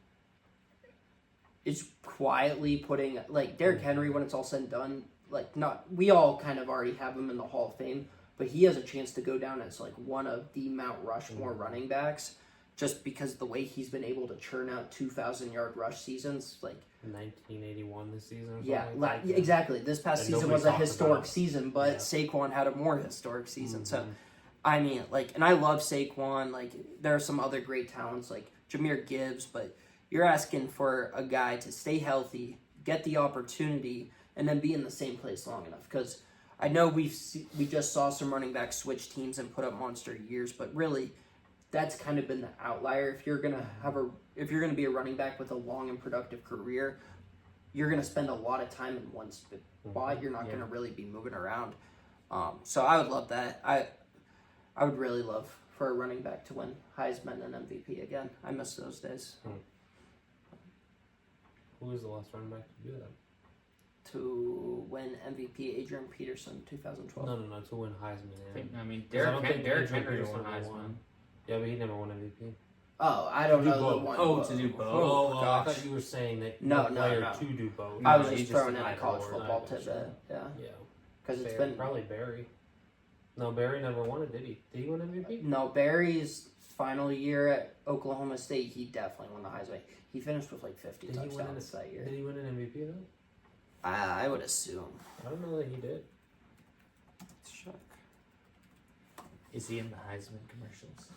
S1: is quietly putting, like, Derrick Henry, when it's all said and done, like, we all kind of already have him in the Hall of Fame, but he has a chance to go down as, like, one of the Mount Rushmore running backs, just because the way he's been able to churn out 2,000-yard rush seasons, like,
S3: 1981 this season. Or
S1: yeah,
S3: something like that.
S1: exactly. This past
S3: And
S1: season
S3: nobody
S1: was a
S3: talked
S1: historic
S3: about it.
S1: season, but
S3: Yeah.
S1: Saquon had a more historic season. So, I mean, like, and I love Saquon. Like, there are some other great talents like Jahmyr Gibbs, but you're asking for a guy to stay healthy, get the opportunity, and then be in the same place long enough. Because I know we just saw some running backs switch teams and put up monster years, but really, that's kind of been the outlier. If you're gonna be a running back with a long and productive career, you're gonna spend a lot of time in one spot. You're not gonna really be moving around. So I would love that. I would really love for a running back to win Heisman and MVP again. I miss those days.
S3: Who was the last running back to do that?
S1: To win MVP, Adrian Peterson, 2012.
S3: No, to win Heisman. Yeah.
S4: I mean,
S3: 'Cause I don't think
S4: Derrick
S3: Adrian
S4: Henry
S3: Peterson
S4: won
S3: ever
S4: Heisman.
S3: won. Yeah, but he never won MVP.
S1: Oh, I don't
S3: Do
S1: know the
S3: both.
S1: one.
S4: Oh, to do both.
S3: Oh, I
S1: gosh.
S3: thought you were saying that
S1: No,
S3: the
S1: no,
S3: player
S1: no.
S3: to do both.
S1: I
S4: No,
S1: was
S4: he's
S1: just
S4: just
S1: throwing in
S4: an
S1: a college
S4: idol.
S1: football
S3: Gotcha.
S1: tidbit. Yeah,
S3: Yeah.
S1: because it's
S3: Fair.
S1: been
S3: Probably Barry. No, Barry never won it, did he? Did he win MVP?
S1: no Barry's final year at Oklahoma State. He definitely won the Heisman. He finished with like 50
S3: Did he win
S1: touchdowns that year.
S3: Did he win an MVP though?
S1: I would assume.
S3: I don't know that he did.
S1: Let's check.
S4: Is he in the Heisman commercials?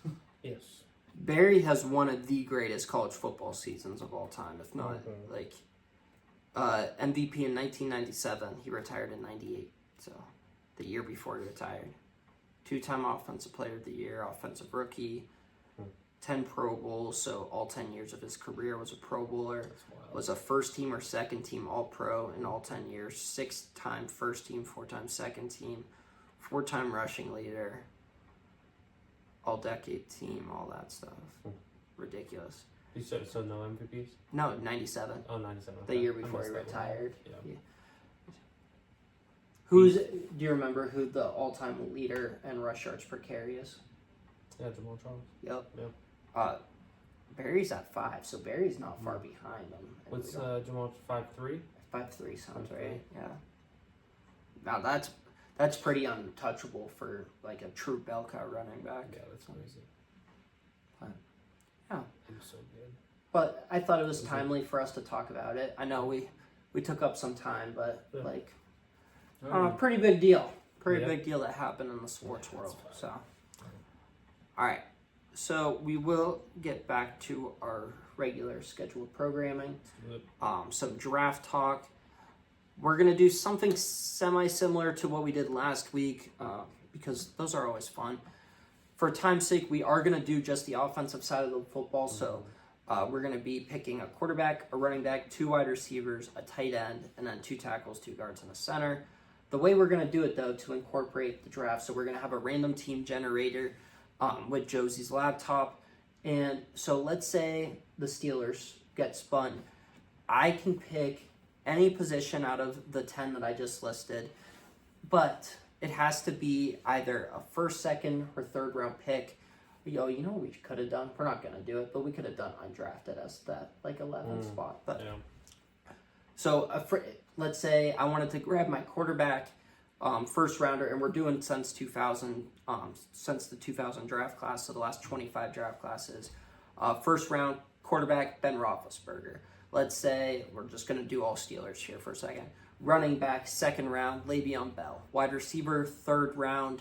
S3: Yes.
S1: Barry has one of the greatest college football seasons of all time, if not
S3: Mhm.
S1: like MVP in 1997. He retired in 98, so the year before he retired. 2-time Offensive Player of the Year, Offensive Rookie, 10 Pro Bowls, so all 10 years of his career was a Pro Bowler.
S3: That's wild.
S1: Was a first team or second team All Pro in all 10 years. 6-time first team, 4-time second team, 4-time rushing leader, all decade team, all that stuff. Ridiculous.
S3: You said so no MVPs?
S1: No, 97.
S3: Oh, 97.
S1: The
S3: okay.
S1: year
S3: I
S1: before he
S3: missed that one.
S1: retired.
S3: Yeah.
S1: Yeah. Do you remember who the all-time leader and rush yards per carry is?
S3: Yeah, Jamal Charles.
S1: Yep.
S3: Yep.
S1: Barry's at 5, so Barry's not far behind him. And
S3: What's
S1: we don't-
S3: Jamal 5'3"?
S1: 5'3" sounds
S3: 5'3".
S1: right. Yeah. Now that's pretty untouchable for like a true bell cow running back.
S3: Yeah, that's crazy.
S1: Yeah.
S3: He was so good.
S1: But I thought it was timely for us to talk about it. I know we took up some time, but
S3: Yeah.
S1: like
S4: Oh,
S1: pretty big deal. Pretty
S3: Yeah.
S1: big deal that happened in the sports
S3: Yeah,
S1: world.
S3: that's
S1: So, all right. So we will get back to our regular scheduled programming.
S3: Good.
S1: Some draft talk. we're going to do something semi-similar to what we did last week because those are always fun. For time's sake, we are going to do just the offensive side of the football. So we're going to be picking a quarterback, a running back, 2 wide receivers, a tight end, and then 2 tackles, 2 guards, and a center. The way we're going to do it, though, to incorporate the draft, so we're going to have a random team generator with Josie's laptop. And so let's say the Steelers get spun. I can pick any position out of the 10 that I just listed, but it has to be either a first, second, or third round pick. You know what we could have done? We're not going to do it, but we could have done undrafted as that 11th spot. But so let's say I wanted to grab my quarterback, first rounder, and we're doing since 2000, since the 2000 draft class, so the last 25 draft classes. First round quarterback, Ben Roethlisberger. Let's say we're just going to do all Steelers here for a second. Running back, second round, Le'Veon Bell. Wide receiver, third round,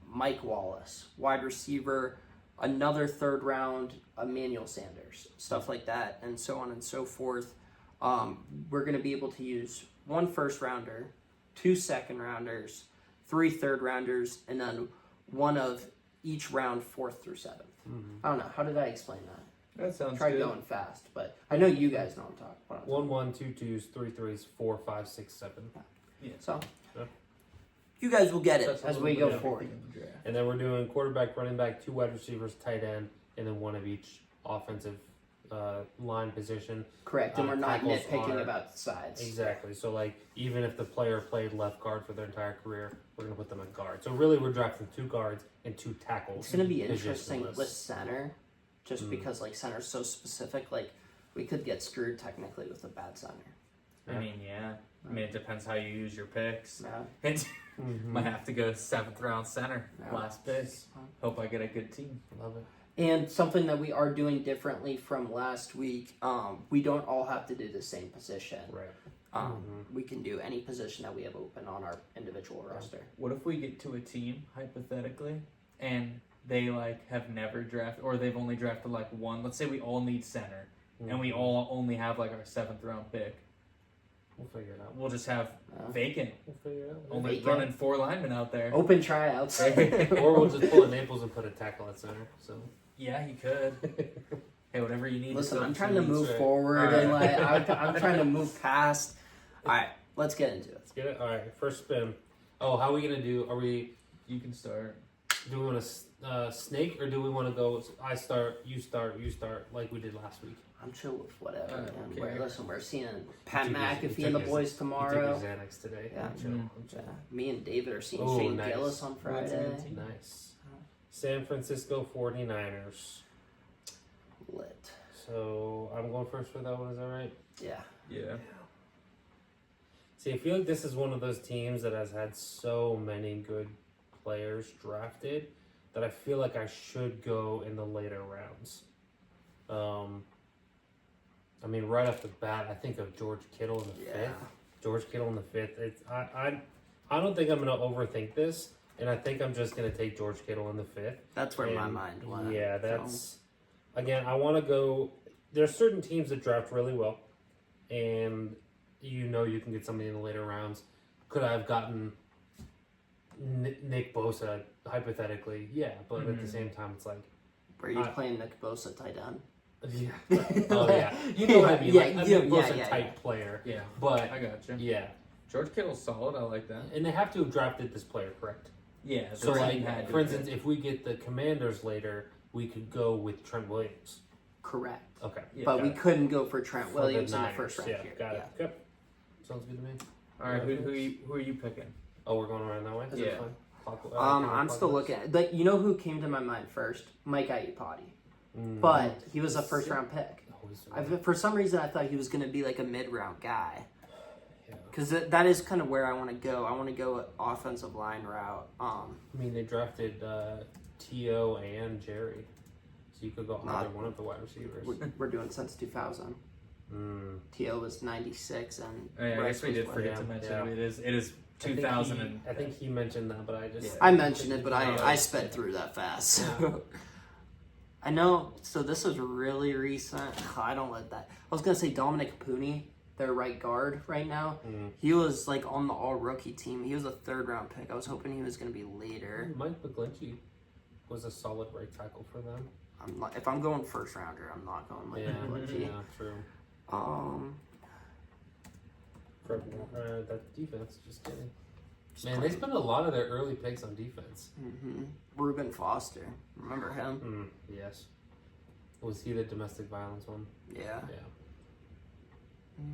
S1: Mike Wallace. Wide receiver, another third round, Emmanuel Sanders. Stuff like that, and so on and so forth. We're going to be able to use 1 first rounder, 2 second rounders, 3 third rounders, and then 1 of each round, 4th through 7th. I don't know. How did I explain that?
S2: That sounds
S1: Try
S2: good.
S1: going fast, but I know you guys know what I'm talking about.
S3: 1 1 2 2s 3 3s 4 5 6 7.
S1: So,
S3: Yeah.
S1: you guys will get it
S2: That's a
S1: as
S2: little
S1: we
S2: bit
S1: go
S2: of
S1: forward.
S2: everything in the draft.
S3: And then we're doing quarterback, running back, 2 wide receivers, tight end, and then 1 of each offensive line position.
S1: Correct, and we're not
S3: Tackles
S1: nitpicking
S3: are-
S1: about sides.
S3: Exactly. So even if the player played left guard for their entire career, we're gonna put them at guard. So really, we're drafting 2 guards and 2 tackles.
S1: It's going to be interesting
S3: positionless.
S1: with center, just because center's so specific. We could get screwed technically with a bad center.
S4: I mean, yeah. I mean, it depends how you use your picks.
S1: Yeah.
S4: It
S3: Mhm.
S4: might have to go 7th round center,
S1: Yeah.
S4: last pick. Hope I get a good team.
S3: Love it.
S1: And something that we are doing differently from last week, we don't all have to do the same position.
S3: Right.
S1: We can do any position that we have open on our individual roster.
S4: What if we get to a team, hypothetically, and they have never drafted, or they've only drafted 1. Let's say we all need center, and we all only have our 7th round pick.
S3: We'll figure it out.
S4: We'll just have
S1: Yeah.
S4: vacant,
S3: We'll figure it out.
S4: only
S1: Vacant.
S4: running 4 linemen out there.
S1: Open tryouts.
S3: Or we'll just pull a Naples and put a tackle at center. So.
S4: Yeah, you could. Hey, whatever you need.
S1: Listen,
S4: fill
S1: I'm
S4: the
S1: trying to
S4: needs.
S1: move
S3: right.
S1: forward,
S3: Alright.
S1: and I'm trying to move past. All right, let's get into it.
S3: Let's get it. All right. First spin. Oh, how are we gonna do? Are we?
S4: You can start.
S3: Do we want to snake or do we want to go? I start. You start. You start. Like we did last week.
S1: I'm chill with whatever.
S2: I
S1: man.
S2: don't
S1: We're,
S2: care.
S1: listen, we're seeing Pat
S3: You took
S1: McAfee
S3: his-
S1: and the
S3: you
S1: boys
S3: took
S1: tomorrow.
S3: your Xanax today.
S1: Yeah.
S3: I'm chill.
S4: Mm.
S3: I'm chill.
S1: Yeah, me and David are seeing
S3: Oh,
S1: Shane
S3: nice.
S1: Gillis on
S4: That's a good
S1: Friday.
S4: team.
S3: Nice. San Francisco 49ers.
S1: Lit.
S3: So I'm going first for that one. Is that right?
S1: Yeah.
S2: Yeah.
S3: See, I feel like this is one of those teams that has had so many good players drafted that I feel like I should go in the later rounds. I mean, right off the bat, I think of George Kittle in the
S1: Yeah.
S3: 5th. George Kittle in the 5th. I don't think I'm going to overthink this, and I think I'm just going to take George Kittle in the 5th.
S1: That's where my
S3: And,
S1: mind went.
S3: Yeah,
S1: So,
S3: that's again. I want to go. There's certain teams that draft really well, and you can get somebody in the later rounds. Could I have gotten Nick Bosa hypothetically? Yeah, but at the same time, it's like,
S1: were you playing Nick Bosa tight end?
S3: yeah, oh yeah, you know what I mean.
S1: Yeah,
S3: Like a
S1: yeah,
S3: Nick Bosa
S1: yeah,
S3: type
S1: yeah.
S3: player,
S4: Yeah,
S3: but
S4: I got you.
S3: yeah,
S2: George Kittle's solid. I like that.
S3: and they have to have drafted this player correct.
S4: Yeah, the
S3: So,
S4: team
S3: like,
S4: had to
S3: for
S4: do
S3: instance, if we get the Commanders later, we could go with Trent Williams.
S1: Correct.
S3: Okay.
S4: Yeah,
S1: But
S3: got
S1: we
S3: it.
S1: couldn't go for Trent
S3: For the
S1: Williams in the
S3: Niners,
S1: first round
S3: yeah,
S1: here.
S3: got it.
S1: Yeah.
S3: Yep. Sounds good to me.
S4: All right, who are you picking?
S3: Oh, we're going around that way?
S1: Is
S2: it
S4: Yeah.
S3: fine?
S1: I'm still looking. You know who came to my mind first? Mike Iupati.
S3: Mm.
S1: But he was a first round pick.
S3: Always,
S1: For some reason, I thought he was going to be like a mid round guy.
S3: yeah.
S1: Because that is kind of where I want to go. I want to go offensive line route.
S3: I mean, they drafted T.O. and Jerry. So you could go either one of the wide receivers.
S1: We're doing since 2000.
S3: Mm.
S1: T.O. was 96 and
S4: Oh, yeah, I
S1: Rice
S4: guess we
S1: was
S4: did
S1: what?
S4: forget
S3: Yeah,
S4: to mention
S3: yeah.
S4: it is 2000
S3: I think he mentioned that, but I just.
S4: Yeah.
S1: I mentioned it, but
S3: Yeah.
S1: I sped through that fast. I know. So this is really recent. I don't let that. I was gonna say Dominic Pooney their right guard right now.
S3: Mm.
S1: He was like on the all rookie team. He was a 3rd round pick. I was hoping he was going to be later.
S3: Mike McGlinchey was a solid right tackle for them.
S1: If I'm going 1st rounder, I'm not going like
S3: Yeah,
S1: McGlinchey.
S3: yeah, true. That defense, just kidding. Man, they spent a lot of their early picks on defense.
S1: Reuben Foster, remember him?
S3: Yes. Was he the domestic violence one?
S1: Yeah.
S3: Yeah.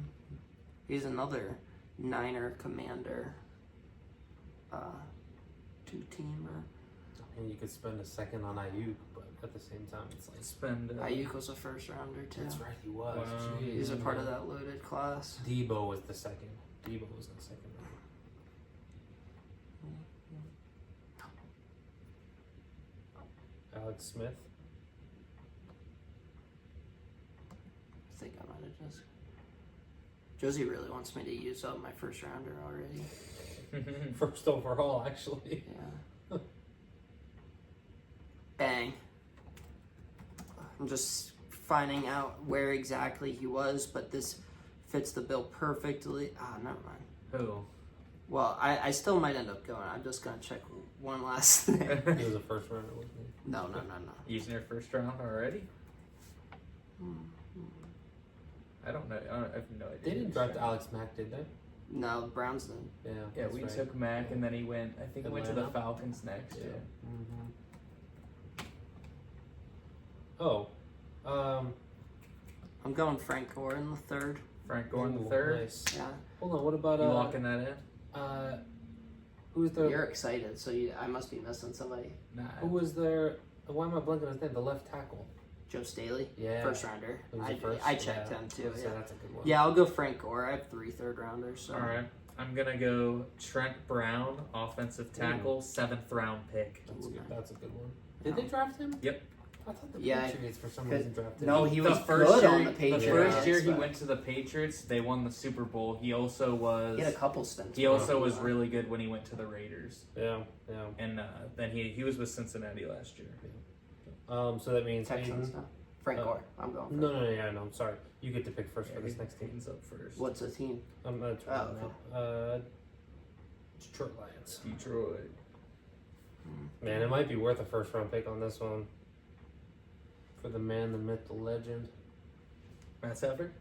S1: He's another Niner commander. 2-teamer.
S3: And you could spend a second on Ayuk, but at the same time, it's like
S4: Spend.
S1: Ayuk was a 1st rounder too.
S3: that's right, he was.
S4: Wow.
S3: Jeez,
S1: He's a part of that loaded class.
S3: Debo was the second. Debo was the second. Alex Smith.
S1: I think I might have just. Josie really wants me to use up my 1st rounder already.
S3: First overall, actually.
S1: Yeah. Bang. I'm just finding out where exactly he was, but this fits the bill perfectly. Never mind.
S4: Who?
S1: Well, I still might end up going. I'm just gonna check one last thing.
S3: He was a first rounder with me.
S1: No.
S4: Using your 1st round already? I don't know. I have no idea.
S3: They didn't draft Alex Mack, did they?
S1: No, the Browns didn't.
S3: Yeah.
S4: Yeah,
S3: that's
S4: we
S3: right.
S4: took Mac, and then he went. I think he went to the
S3: Atlanta?
S4: Falcons next.
S3: Yeah.
S4: Yeah.
S3: Oh.
S1: I'm going Frank Gore in the 3rd.
S4: Frank Gore in the
S3: Ooh,
S4: 3rd.
S3: Nice.
S1: Yeah.
S3: Hold on, what about
S4: You locking that in?
S3: who's the
S1: You're excited, so I must be missing somebody.
S4: Nah.
S3: who was their why am I blanking on his name? The left tackle.
S1: Joe Staley,
S3: Yeah.
S1: 1st rounder.
S3: Who's the first?
S1: I checked him too.
S3: So
S1: Yeah.
S3: that's a good one.
S1: Yeah, I'll go Frank Gore. I have 3 3rd rounders. So.
S4: All right. I'm gonna go Trent Brown, offensive tackle, 7th round pick.
S3: That's good. That's a good one. Did they draft him?
S4: Yep.
S3: I thought the
S1: Yeah,
S3: Patriots for some reason drafted
S1: no,
S3: him.
S1: he
S4: The
S1: was
S4: first
S1: good
S4: year,
S1: on the Patriots.
S4: The first year he
S1: but
S4: went to the Patriots, they won the Super Bowl. He also was.
S1: He had a couple stints.
S4: He also
S1: before
S4: was
S1: that.
S4: really good when he went to the Raiders,
S3: Yeah.
S4: and then he was with Cincinnati last year.
S3: So that means
S1: Texans.
S3: Hayden.
S1: No. Frank Gore. I'm going.
S3: No, I'm sorry. You get to pick first for this next team.
S4: Hayden's up first.
S1: What's the team?
S3: I'm not trying
S1: Oh,
S3: Detroit Lions.
S4: Detroit.
S3: Man, it might be worth a 1st round pick on this one. For the man, the myth, the legend.
S4: Matt Stafford.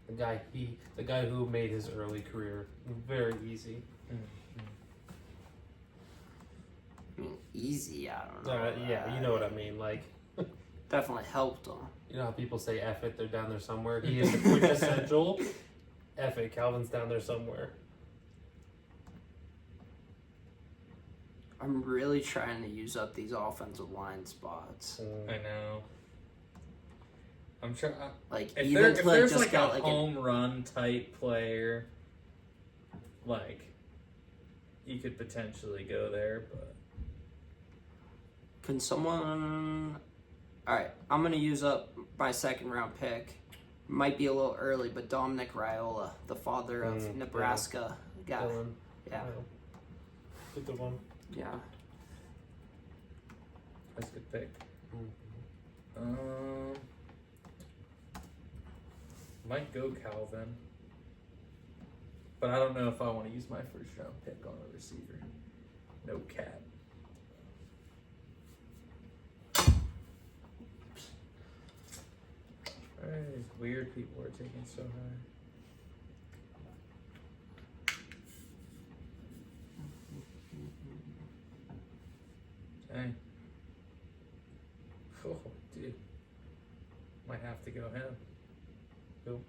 S3: The guy who made his early career very easy.
S1: I mean, easy. I don't know.
S3: Yeah, you know what I mean. Like,
S1: Definitely helped him.
S3: you know how people say F it, they're down there somewhere. He is the quintessential F it, Calvin's down there somewhere.
S1: I'm really trying to use up these offensive line spots.
S4: I know. I'm sure.
S1: Like
S4: If,
S1: even
S4: if
S1: like
S4: there's
S1: just
S4: like
S1: got
S4: a
S1: like
S4: home run type player, like you could potentially go there, but
S1: can someone? All right, I'm gonna use up my 2nd round pick. Might be a little early, but Dominic Raiola, the father of Nebraska guy.
S3: Dylan.
S1: Yeah,
S3: Good one.
S1: yeah.
S4: that's a good pick.
S3: Mm-hmm.
S4: Might go Calvin, but I don't know if I want to use my 1st round pick on a receiver. No cap. These weird people are taking so high. Dang. Oh, dude. Might have to go him.
S3: Who?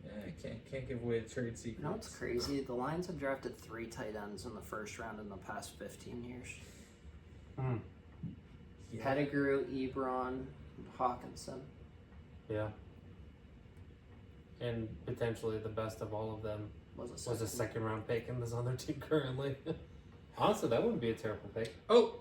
S4: Yeah, I can't give away the trade secrets.
S1: You know what's crazy? The Lions have drafted 3 tight ends in the 1st round in the past 15 years.
S4: Yeah.
S1: Pettigrew, Ebron, Hawkinson.
S3: Yeah. And potentially the best of all of them
S1: Was a
S3: was a 2nd round pick and is on their team currently. Honestly, that wouldn't be a terrible pick.
S4: Oh,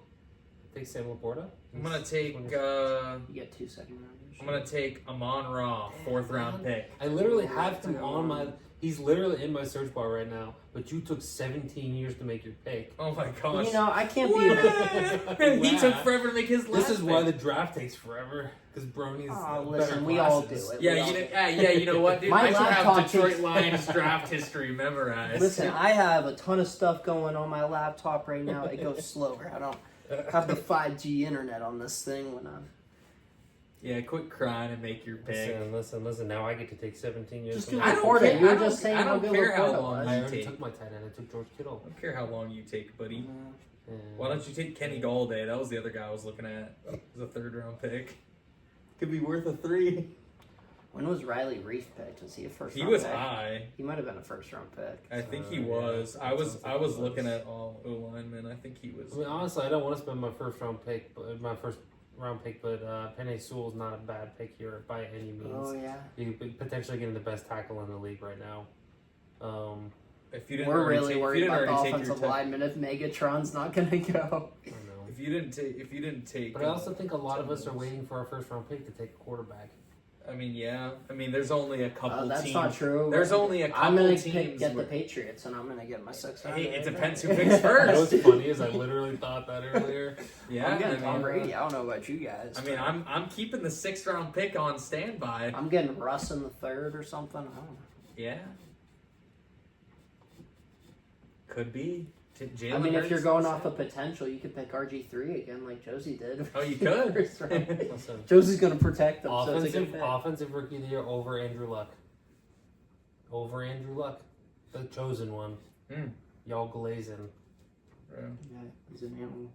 S3: Take Sam Laporta.
S4: I'm gonna take.
S1: You get 2 2nd rounders.
S4: I'm gonna take Amon Ra, 4th round pick.
S3: I literally have him on my He's literally in my search bar right now, but you took 17 years to make your pick.
S4: Oh my gosh.
S1: You know, I can't be.
S4: He took forever to make his last
S3: This is why
S4: pick.
S3: the draft takes forever, because Brony's
S1: Oh,
S3: better
S1: listen, we all do
S3: glasses.
S1: it.
S4: Yeah,
S1: We all
S4: you
S1: do
S4: know,
S1: it.
S4: you know what, dude?
S1: My
S4: I should have
S1: laptop
S4: Detroit
S1: takes-
S4: Lions draft history memorized.
S1: Listen, I have a ton of stuff going on my laptop right now. It goes slower. I don't have the 5G internet on this thing when I'm.
S4: Yeah, quit crying and make your pick.
S3: Listen. Now I get to take 17 years.
S1: Just
S3: to
S1: do
S3: make-
S4: I don't
S1: report it.
S4: care.
S1: You were
S4: I don't-
S1: just saying
S4: I
S1: how
S4: don't
S1: good
S4: care
S1: report
S4: how
S1: it
S4: long
S1: was.
S3: I
S4: you
S3: already
S4: take.
S3: took my tight end. I took George
S4: I
S3: Kittle.
S4: don't care how long you take, buddy.
S3: Yeah.
S4: Why don't you take Kenny Galladay? That was the other guy I was looking at. It was a 3rd round pick. Could be worth a 3.
S1: When was Riley Reef picked? Was he a first
S4: He
S1: round
S4: was
S1: pick?
S4: high.
S1: He might have been a first round pick.
S4: I think he
S3: Yeah,
S4: was.
S3: that
S4: I was.
S3: sounds like
S4: I was
S3: he
S4: looking
S3: was.
S4: at all O linemen. I think he was.
S3: I mean, honestly, I don't want to spend my first round pick, but Penny Sewell's not a bad pick here by any means.
S1: Oh yeah.
S3: You could potentially getting the best tackle in the league right now.
S4: If you didn't
S1: We're
S4: already
S1: really
S4: take,
S1: worried
S4: if you
S1: about
S4: didn't
S1: the
S4: already take your
S1: offensive
S4: tech-
S1: lineman if Megatron's not gonna go.
S3: I know.
S4: If you didn't take.
S3: But I also think a lot of us are
S4: Timberwolves.
S3: waiting for our first round pick to take a quarterback.
S4: I mean, yeah. I mean, there's only a couple
S1: That's
S4: teams.
S1: not true.
S4: There's only a couple
S1: I'm gonna
S4: teams.
S1: get the
S4: where-
S1: Patriots, and I'm gonna get my 6th round.
S4: Hey, it
S1: pick.
S4: depends who picks
S3: You know
S4: first.
S3: what's funny is I literally thought that earlier.
S4: Yeah,
S1: I'm
S4: I
S1: getting
S4: mean,
S1: Tom Brady. I don't know about you guys.
S4: I mean, I'm keeping the 6th round pick on standby.
S1: I'm getting Russ in the 3rd or something. I don't know.
S4: Yeah. Could be. Jalen
S1: I mean, if
S4: Hurts
S1: you're going
S4: is-
S1: off of potential, you could pick RG3 again, like Josie did.
S4: Oh, you could.
S1: First round.
S3: Listen,
S1: Josie's gonna protect them, so it's a good pick.
S3: offensive rookie of the year over Andrew Luck. Over Andrew Luck, the chosen one.
S4: Hmm.
S3: Y'all glazing.
S4: Yeah.
S1: Yeah, he's an animal.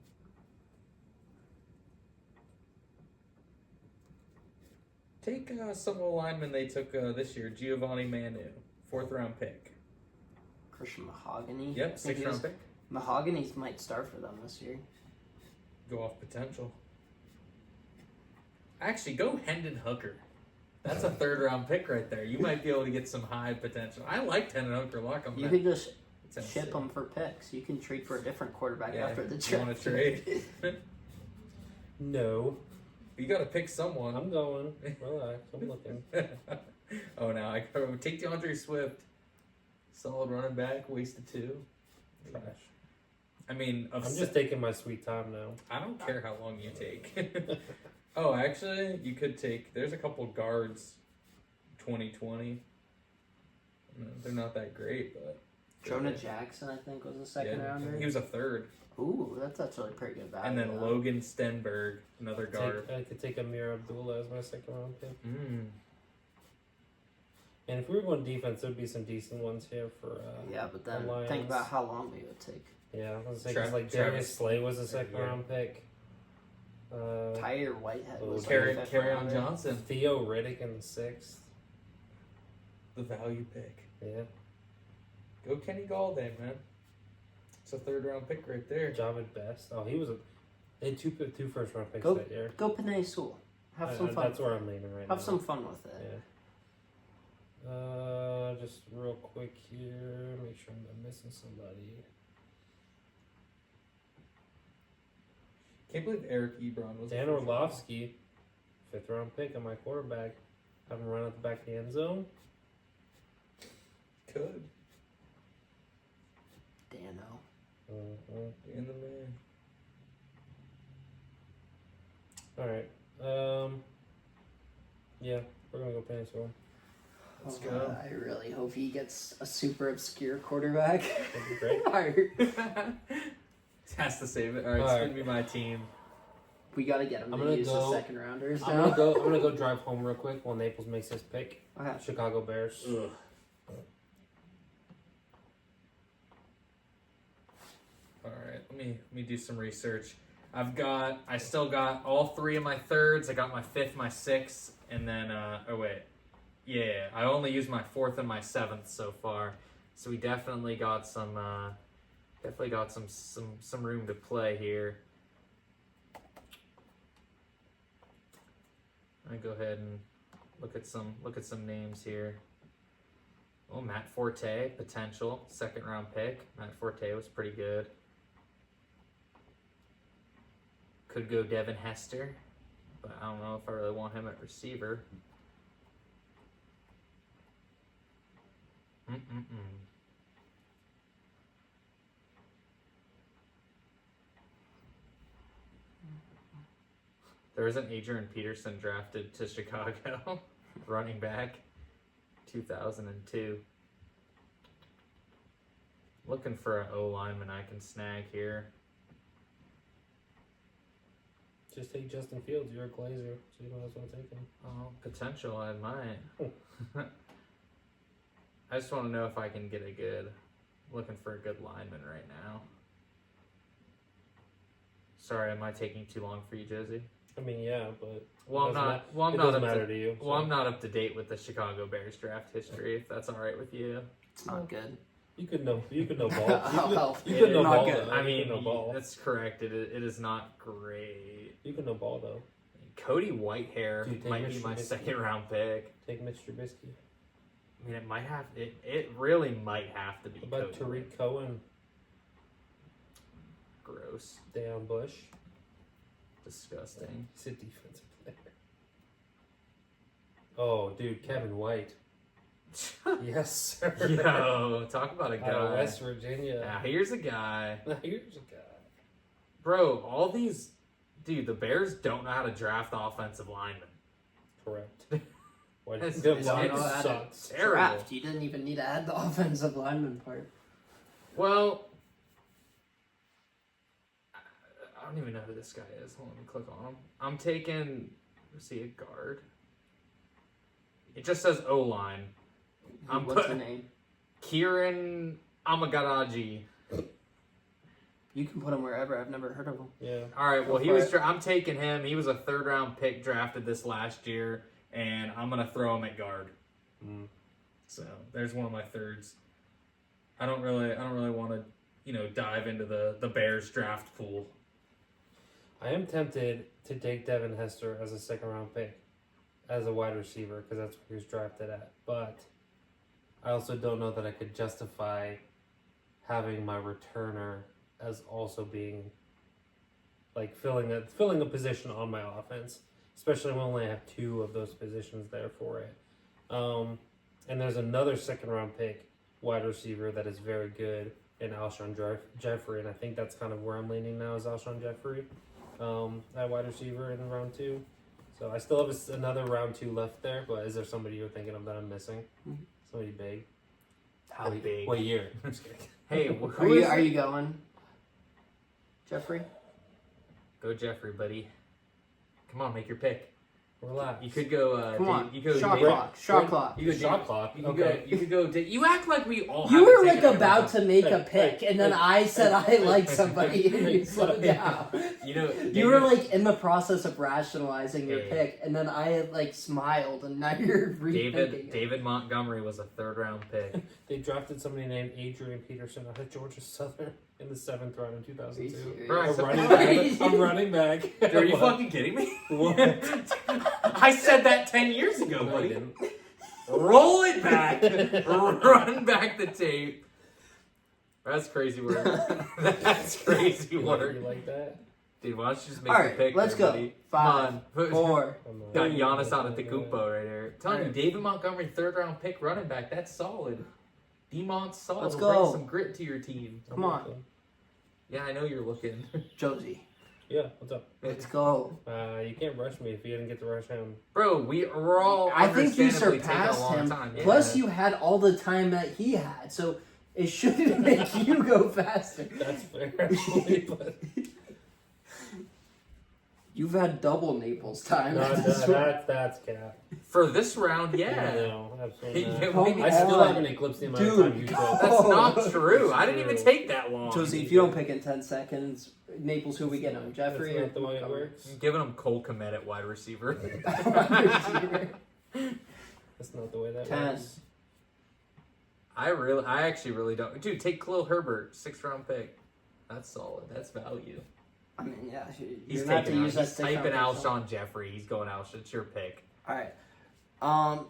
S4: Take some of the linemen they took this year. Giovanni Manu, 4th round pick.
S1: Christian Mahogany.
S4: Yep,
S1: I think
S4: 6th
S1: he
S4: round
S1: was-
S4: pick.
S1: Mahogany's might start for them this year.
S4: Go off potential. Actually, go Hendon Hooker. That's a 3rd round pick right there. You might be able to get some high potential. I liked Hendon Hooker. Lock him.
S1: You could just
S4: Tennessee.
S1: ship them for picks. You can trade for a different quarterback
S4: Yeah,
S1: after the
S4: you
S1: trade.
S4: wanna trade?
S3: No,
S4: You got to pick someone.
S3: I'm going. Relax, I'm looking.
S4: Oh, now I gotta take DeAndre Swift. Solid running back. Wasted 2. Trash. I mean,
S3: I'm just taking my sweet time now.
S4: I don't care how long you take. Oh, actually, you could take. There's a couple guards. 2020. They're not that great, but
S1: Jonah Jackson, I think, was a second rounder.
S4: he was a 3rd.
S1: Ooh, that's actually pretty good value.
S4: And then
S1: though.
S4: Logan Stenberg, another guard.
S3: I could take Amir Abdullah as my 2nd round pick.
S4: Mm.
S3: And if we were going defense, there'd be some decent ones here for.
S1: Yeah, but then
S3: the Lions.
S1: think about how long we would take.
S3: Yeah, I was saying
S4: Travis-
S3: like
S4: Travis-
S3: Darius Slay was a
S4: There you
S3: 2nd
S4: go.
S3: round pick.
S1: Tyre Whitehead was
S4: Carry
S1: like a fifth
S4: on
S1: rounder.
S4: Johnson,
S3: Theo Riddick in the 6th.
S4: the value pick.
S3: Yeah,
S4: Go Kenny Galladay, man. It's a 3rd round pick right there.
S3: Javid Best. Oh, he was they had two first round picks
S1: Go-
S3: that year.
S1: Go Panay Sewell. Have some fun.
S3: That's where I'm leaning right now.
S1: Have some fun with it.
S3: Yeah. Just real quick here. Make sure I'm not missing somebody.
S4: Can't believe Eric Ebron was. a
S3: Dan
S4: first round.
S3: Orlovsky, 5th round pick on my quarterback. Have him run at the back of the end zone.
S4: Could.
S1: Dano.
S3: Mm-hmm.
S4: In the man.
S3: All right. Yeah, we're gonna go Penicillin.
S4: Let's
S1: Oh,
S4: go.
S1: I really hope he gets a super obscure quarterback.
S3: That'd be great.
S4: Has to save it. All right, it's
S3: Alright.
S4: gonna be my team.
S1: We gotta get him
S3: I'm
S1: to
S3: gonna
S1: use the
S3: go-
S1: second rounders
S3: I'm
S1: now.
S3: gonna go drive home real quick while Naples makes his pick.
S1: Okay.
S3: Chicago Bears.
S4: Ugh. All right, let me do some research. I still got all 3 of my 3rds. I got my 5th, my 6th, and then yeah, I only used my 4th and my 7th so far. So we definitely got some room to play here. I go ahead and look at some names here. Oh, Matt Forte, potential 2nd round pick. Matt Forte was pretty good. Could go Devin Hester, but I don't know if I really want him at receiver. There was an Adrian Peterson drafted to Chicago, running back, 2002. Looking for an O lineman I can snag here.
S3: Just take Justin Fields. You're a Glazer, so you don't have to take him.
S4: Oh, potential, I might. I just want to know if I can get a good. Looking for a good lineman right now. Sorry, am I taking too long for you, Josie?
S3: I mean, yeah, but
S4: Well, I'm not. Well, I'm
S3: it
S4: not
S3: doesn't
S4: up
S3: matter
S4: to.
S3: to you.
S4: Well, I'm not up to date with the Chicago Bears draft history. If that's all right with you.
S1: It's not good.
S3: You could know ball. You
S1: Oh,
S3: could know
S1: not
S3: ball.
S1: good.
S3: Though.
S4: I
S3: You
S4: mean,
S3: could know ball.
S4: that's correct. It is not great.
S3: You could know ball though.
S4: Cody Whitehair
S3: Dude, take
S4: might be
S3: Mr.
S4: my
S3: Trubisky.
S4: second round pick.
S3: Take Mitch Trubisky.
S4: I mean, it might have. It really might have to be.
S3: What about
S4: Cody.
S3: Tariq Cohen,
S4: Gross.
S3: Deion Bush?
S4: Disgusting.
S3: He's a defensive player. Oh, dude, Kevin White. Yes, sir.
S4: Yo, talk about a
S3: Out of
S4: guy.
S3: West Virginia.
S4: Now, here's a guy.
S3: Here's a guy.
S4: Bro, all these. Dude, the Bears don't know how to draft offensive linemen.
S3: Correct. White
S4: It's-
S3: good
S4: it's-
S3: line
S4: it's
S3: sucks.
S4: terrible.
S1: Draft. You didn't even need to add the offensive lineman part.
S4: Well, I don't even know who this guy is. Hold on, let me click on him. I'm taking. Is he a guard? It just says O line.
S1: What's the name?
S4: Kieran Amagaraji.
S1: You can put him wherever. I've never heard of him.
S3: Yeah.
S4: All right. Well,
S1: Go
S4: he
S1: for
S4: was.
S1: it.
S4: I'm taking him. He was a third round pick drafted this last year, and I'm gonna throw him at guard.
S3: Mm.
S4: So there's one of my thirds. I don't really want to, dive into the Bears draft pool.
S3: I am tempted to take Devin Hester as a second round pick, as a wide receiver, because that's where he was drafted at. But I also don't know that I could justify having my returner as also being like filling a position on my offense, especially when I only have two of those positions there for it. And there's another second round pick wide receiver that is very good in Alshon Jeffrey, and I think that's kind of where I'm leaning now is Alshon Jeffrey at wide receiver in round 2. So I still have another round 2 left there, but is there somebody you're thinking of that I'm missing?
S1: Mhm.
S3: Somebody big?
S4: How big?
S3: What year? I'm just kidding.
S4: Hey,
S1: Are you going, Jeffrey?
S4: Go Jeffrey, buddy. Come on, make your pick.
S3: Relax.
S4: You could go.
S1: Come on.
S4: You go.
S1: Shot
S4: Dave-
S1: clock. Shot clock.
S4: You go.
S3: Shot
S4: Dave-
S3: clock.
S4: You could
S3: Okay.
S4: go. You could go. You act like we all.
S1: You
S4: haven't
S1: were like
S4: taken
S1: about to make a
S3: Hey,
S1: pick, and then
S3: hey,
S1: I said I
S3: hey,
S1: like
S3: hey,
S1: somebody, and you
S3: hey,
S1: slowed
S3: hey.
S1: down.
S4: You
S1: were like in the process of rationalizing your
S4: Hey.
S1: pick, and then I had like smiled, and now you're rethinking it.
S4: David Montgomery was a third round pick.
S3: They drafted somebody named Adrian Peterson out of Georgia Southern in the 7th round in 2002.
S4: Right,
S3: I'm
S4: so-
S3: running back. I'm running back.
S4: Dude, are you
S3: What?
S4: fucking kidding me?
S3: What?
S4: I said that 10 years ago,
S3: No, I
S4: buddy.
S3: didn't.
S4: Roll it back. Run back the tape. That's crazy work. That's crazy
S3: You
S4: work.
S3: like that?
S4: Dude, why don't you just make
S1: All
S4: the
S1: right,
S4: pick
S1: let's
S4: there,
S1: go.
S4: buddy?
S1: 5,
S4: Come on.
S1: 4.
S3: I'm not-
S4: Got Giannis
S3: Oh
S4: out at the
S3: my
S4: Kumpo
S3: God.
S4: right there. Telling you, David Montgomery, third round pick running back. That's solid. D-Mont's solid.
S1: Let's
S4: Bring
S1: go.
S4: some grit to your team.
S1: Come on.
S4: Yeah, I know you're looking.
S1: Josie,
S3: Yeah, what's up?
S1: let's go.
S3: You can't rush me if you didn't get to rush him.
S4: Bro, we're all
S1: I think you
S4: understandably taking a
S1: surpassed
S4: long
S1: him.
S4: time. Yeah.
S1: Plus, you had all the time that he had, so it shouldn't make you go faster.
S3: That's fair, actually, but
S1: You've had double Naples time.
S3: no, that's cap.
S4: For this round, yeah.
S3: No, absolutely not.
S4: Yeah,
S1: Come
S3: I still
S1: on.
S3: haven't eclipsed the amount of
S1: Dude,
S3: time you
S1: go.
S3: took.
S4: That's not true. I didn't even
S3: True.
S4: take that long.
S1: Josie, if you don't pick in 10 seconds, Naples, who we get on? Jeffrey
S3: That's
S1: or
S3: not the way it
S1: Montgomery?
S3: works.
S4: I'm giving him Cole Kmet at wide receiver.
S3: That's not the way that
S1: 10.
S3: works.
S4: I actually really don't. Dude, take Khalil Herbert, 6th round pick. That's solid. That's value.
S1: I mean, yeah.
S4: He's
S1: you're not to
S4: taking
S1: use that
S4: he's
S1: six
S4: typing
S1: round pick, so-
S4: Alshon Jeffrey. He's going Alshon. It's your pick.
S1: All right.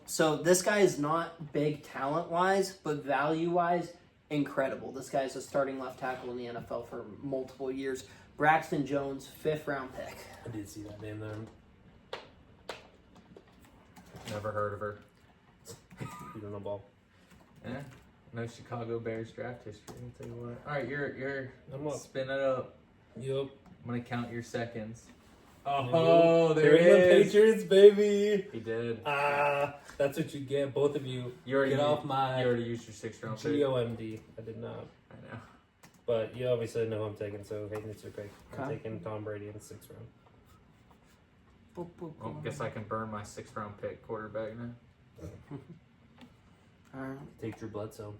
S1: So this guy is not big talent wise, but value wise, incredible. This guy's a starting left tackle in the NFL for multiple years. Braxton Jones, 5th round pick.
S3: I did see that name there.
S4: Never heard of her.
S3: You don't know ball.
S4: Eh?
S2: No Chicago Bears draft history. I'll tell you what. All right, you're
S3: I'm up.
S2: spin it up.
S3: Yup.
S2: I'm gonna count your seconds.
S3: Oh,
S2: there it
S3: New England
S2: is.
S3: Patriots, baby.
S2: He did.
S3: That's what you get, both of you.
S2: You already
S3: Get off my
S2: You already used your 6th round pick.
S3: GOMD. I did not.
S2: I know.
S3: But you obviously know who I'm taking, so Hayden, it's your pick. I'm
S1: Okay.
S3: taking Tom Brady in the 6th round.
S2: Well, guess I can burn my 6th round pick quarterback now.
S1: Alright.
S3: Take Drew Bledsoe.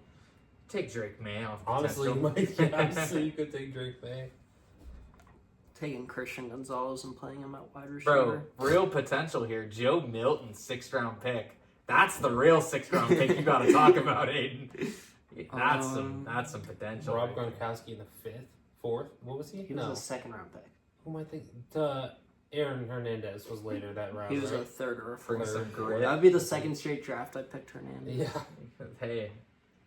S2: Take Drake May off.
S3: Honestly, you
S2: potential.
S3: might. Yeah, honestly, you could take Drake May.
S1: Taking Christian Gonzalez and playing him at wide
S2: Bro,
S1: receiver.
S2: real potential here. Joe Milton, 6th round pick. That's the real 6th round pick you got to talk about, Aiden. That's some potential.
S3: Rob
S2: right there.
S3: Gronkowski in the 5th, 4th. What was he?
S1: He was a 2nd round pick.
S3: Who am I thinking? Aaron Hernandez was later that round.
S1: He was
S3: right?
S1: a 3rd or a
S2: Bring
S1: 4th.
S2: some grit.
S1: That'd be the 2nd straight draft I picked Hernandez.
S3: Yeah.
S2: Hey,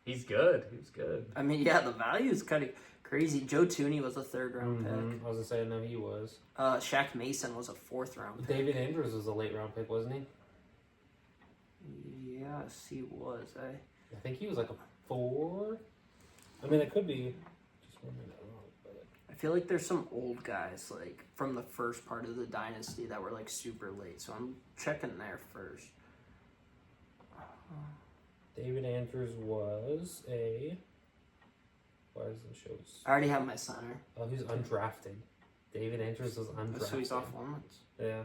S2: he's good. He's good.
S1: I mean, yeah, the value is kind of crazy. Joe Tooney was a 3rd round
S3: I was gonna say no, he was.
S1: pick. Shaq Mason was a 4th round pick.
S3: David Andrews was a late round pick, wasn't he?
S1: Yes, he was.
S3: I think he was like a 4. I mean, it could be. Just remember that wrong, but
S1: I feel like there's some old guys like from the first part of the dynasty that were like super late. So I'm checking there first.
S3: David Andrews was a. Why doesn't it show?
S1: I already have my center.
S3: Oh, he's undrafted. David Andrews was undrafted.
S1: So he's off limits.
S3: Yeah.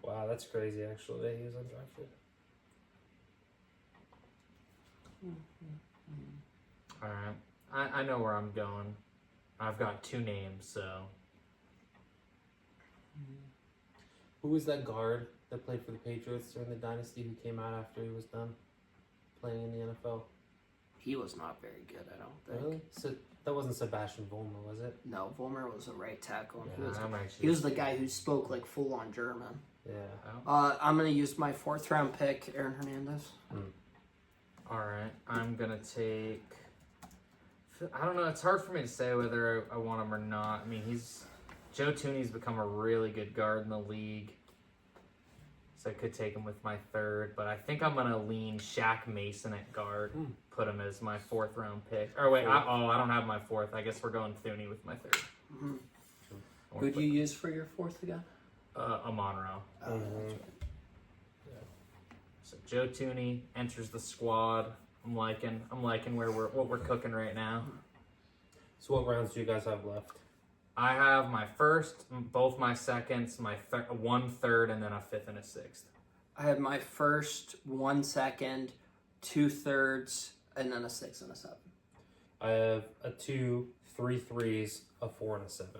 S3: Wow, that's crazy. Actually, he was undrafted.
S2: All right. I know where I'm going. I've got 2 names, so.
S3: Who was that guard that played for the Patriots during the dynasty who came out after he was done playing in the NFL?
S1: He was not very good, I don't think.
S3: Really? So that wasn't Sebastian Vollmer, was it?
S1: No, Vollmer was a right tackle. And
S3: Yeah,
S1: he was the guy who spoke like full on German.
S3: Yeah.
S1: I'm gonna use my 4th round pick, Aaron Hernandez.
S2: All right. I'm going to take. I don't know. It's hard for me to say whether I want him or not. I mean, Joe Tooney's become a really good guard in the league. So I could take him with my 3rd, but I think I'm going to lean Shaq Mason at guard. Put him as my 4th round pick. Or wait, I don't have my 4th. I guess we're going Thuney with my 3rd.
S1: Mm-hmm. Who'd you use for your 4th again?
S2: Amonra.
S1: That's right.
S2: So Joe Tooney enters the squad. I'm liking what we're cooking right now.
S3: So what rounds do you guys have left?
S2: I have my 1st, both my 2nds, my 1 3rd, and then a 5th and a 6th.
S1: I had my 1st, 1 2nd, 2 3rds, and then a 6 and a 7.
S3: I have a 2, 3 3s, a 4, and a 7.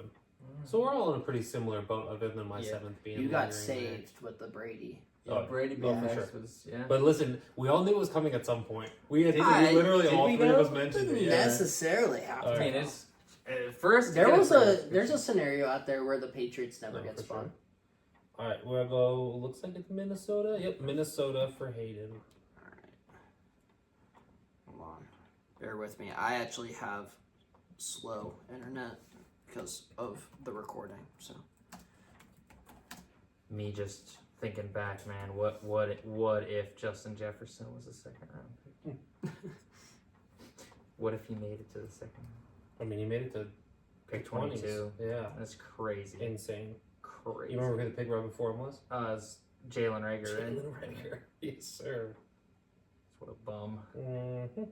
S3: So we're all in a pretty similar boat, other than my 7th being.
S1: You got
S3: lingering there.
S1: saved with the Brady.
S2: Yeah, Brady
S3: oh, for
S2: BMX
S3: sure.
S2: was
S3: But listen, we all knew it was coming at some point. We literally
S2: did
S3: all
S2: we
S3: 3
S2: know?
S3: of us mentioned it.
S1: Didn't
S3: Yeah.
S1: necessarily happen.
S2: I mean, it's first.
S1: There's a scenario out there where the Patriots never
S3: No,
S1: get
S3: for
S1: spun.
S3: sure. All right, we'll go. Looks like it's Minnesota. Yep, Minnesota for Hayden.
S1: Hold on. Bear with me. I actually have slow internet because of the recording. So
S2: Me just thinking back, man. What if Justin Jefferson was a 2nd round pick? What if he made it to the 2nd round?
S3: I mean, he made it to
S2: Pick
S3: 20s.
S2: 22.
S3: Yeah,
S2: That's crazy.
S3: insane.
S2: Crazy.
S3: You remember who the pick right before him was?
S2: It's Jalen Rager, right?
S3: Jalen Reagor. Yes, sir.
S2: What a bum.
S3: Mm-hmm.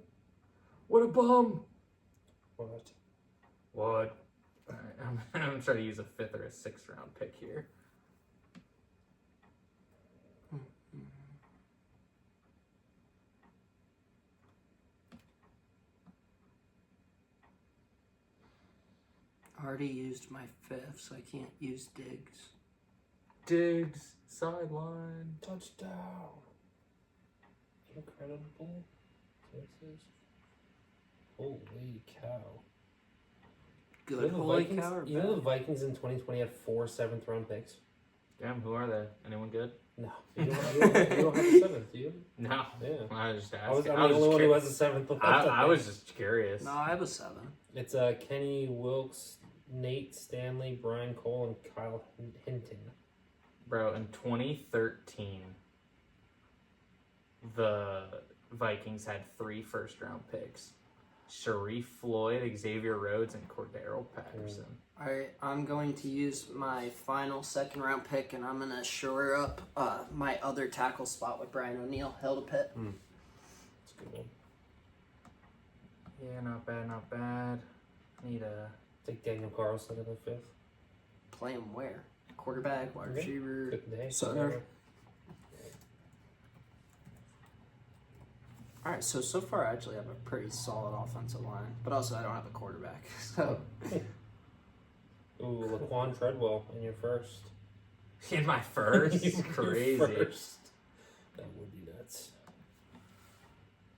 S2: What a bum.
S3: What?
S2: What? Alright, I'm trying to use a 5th or a 6th round pick here.
S1: I already used my 5th, so I can't use Diggs.
S2: Diggs, sideline.
S3: Touchdown. Incredible. Texas. Holy cow.
S1: Good.
S3: You know, the
S1: Holy
S3: Vikings,
S1: cow or
S3: you know the
S1: bad?
S3: Vikings in 2020 had 4 7th round picks?
S2: Damn, who are they? Anyone good?
S3: No. You don't have the 7th, do you?
S2: No.
S3: Yeah.
S2: I was just
S3: I'm
S2: asking.
S3: the only one who has a 7th.
S2: I was just curious.
S1: No, I have a 7.
S3: It's Kenny Wilkes, Nate Stanley, Brian Cole, and Kyle Hinton.
S2: Bro, in 2013, the Vikings had 3 first-round picks: Sharif Floyd, Xavier Rhodes, and Cordero Patterson.
S1: All right, I'm going to use my final second-round pick, and I'm going to shore up my other tackle spot with Brian O'Neill, held a pit.
S3: That's a good one.
S2: Yeah, not bad, not bad. Need a
S3: Take Daniel Carlson in the 5th.
S1: Play him where? Quarterback, wide
S3: Okay.
S1: receiver.
S3: Good day.
S1: Center. All right, so far I actually have a pretty solid offensive line, but also I don't have a quarterback. So
S3: Ooh, Laquan Treadwell in your first.
S2: in my first.
S3: Your
S2: Crazy.
S3: first. That would be nuts.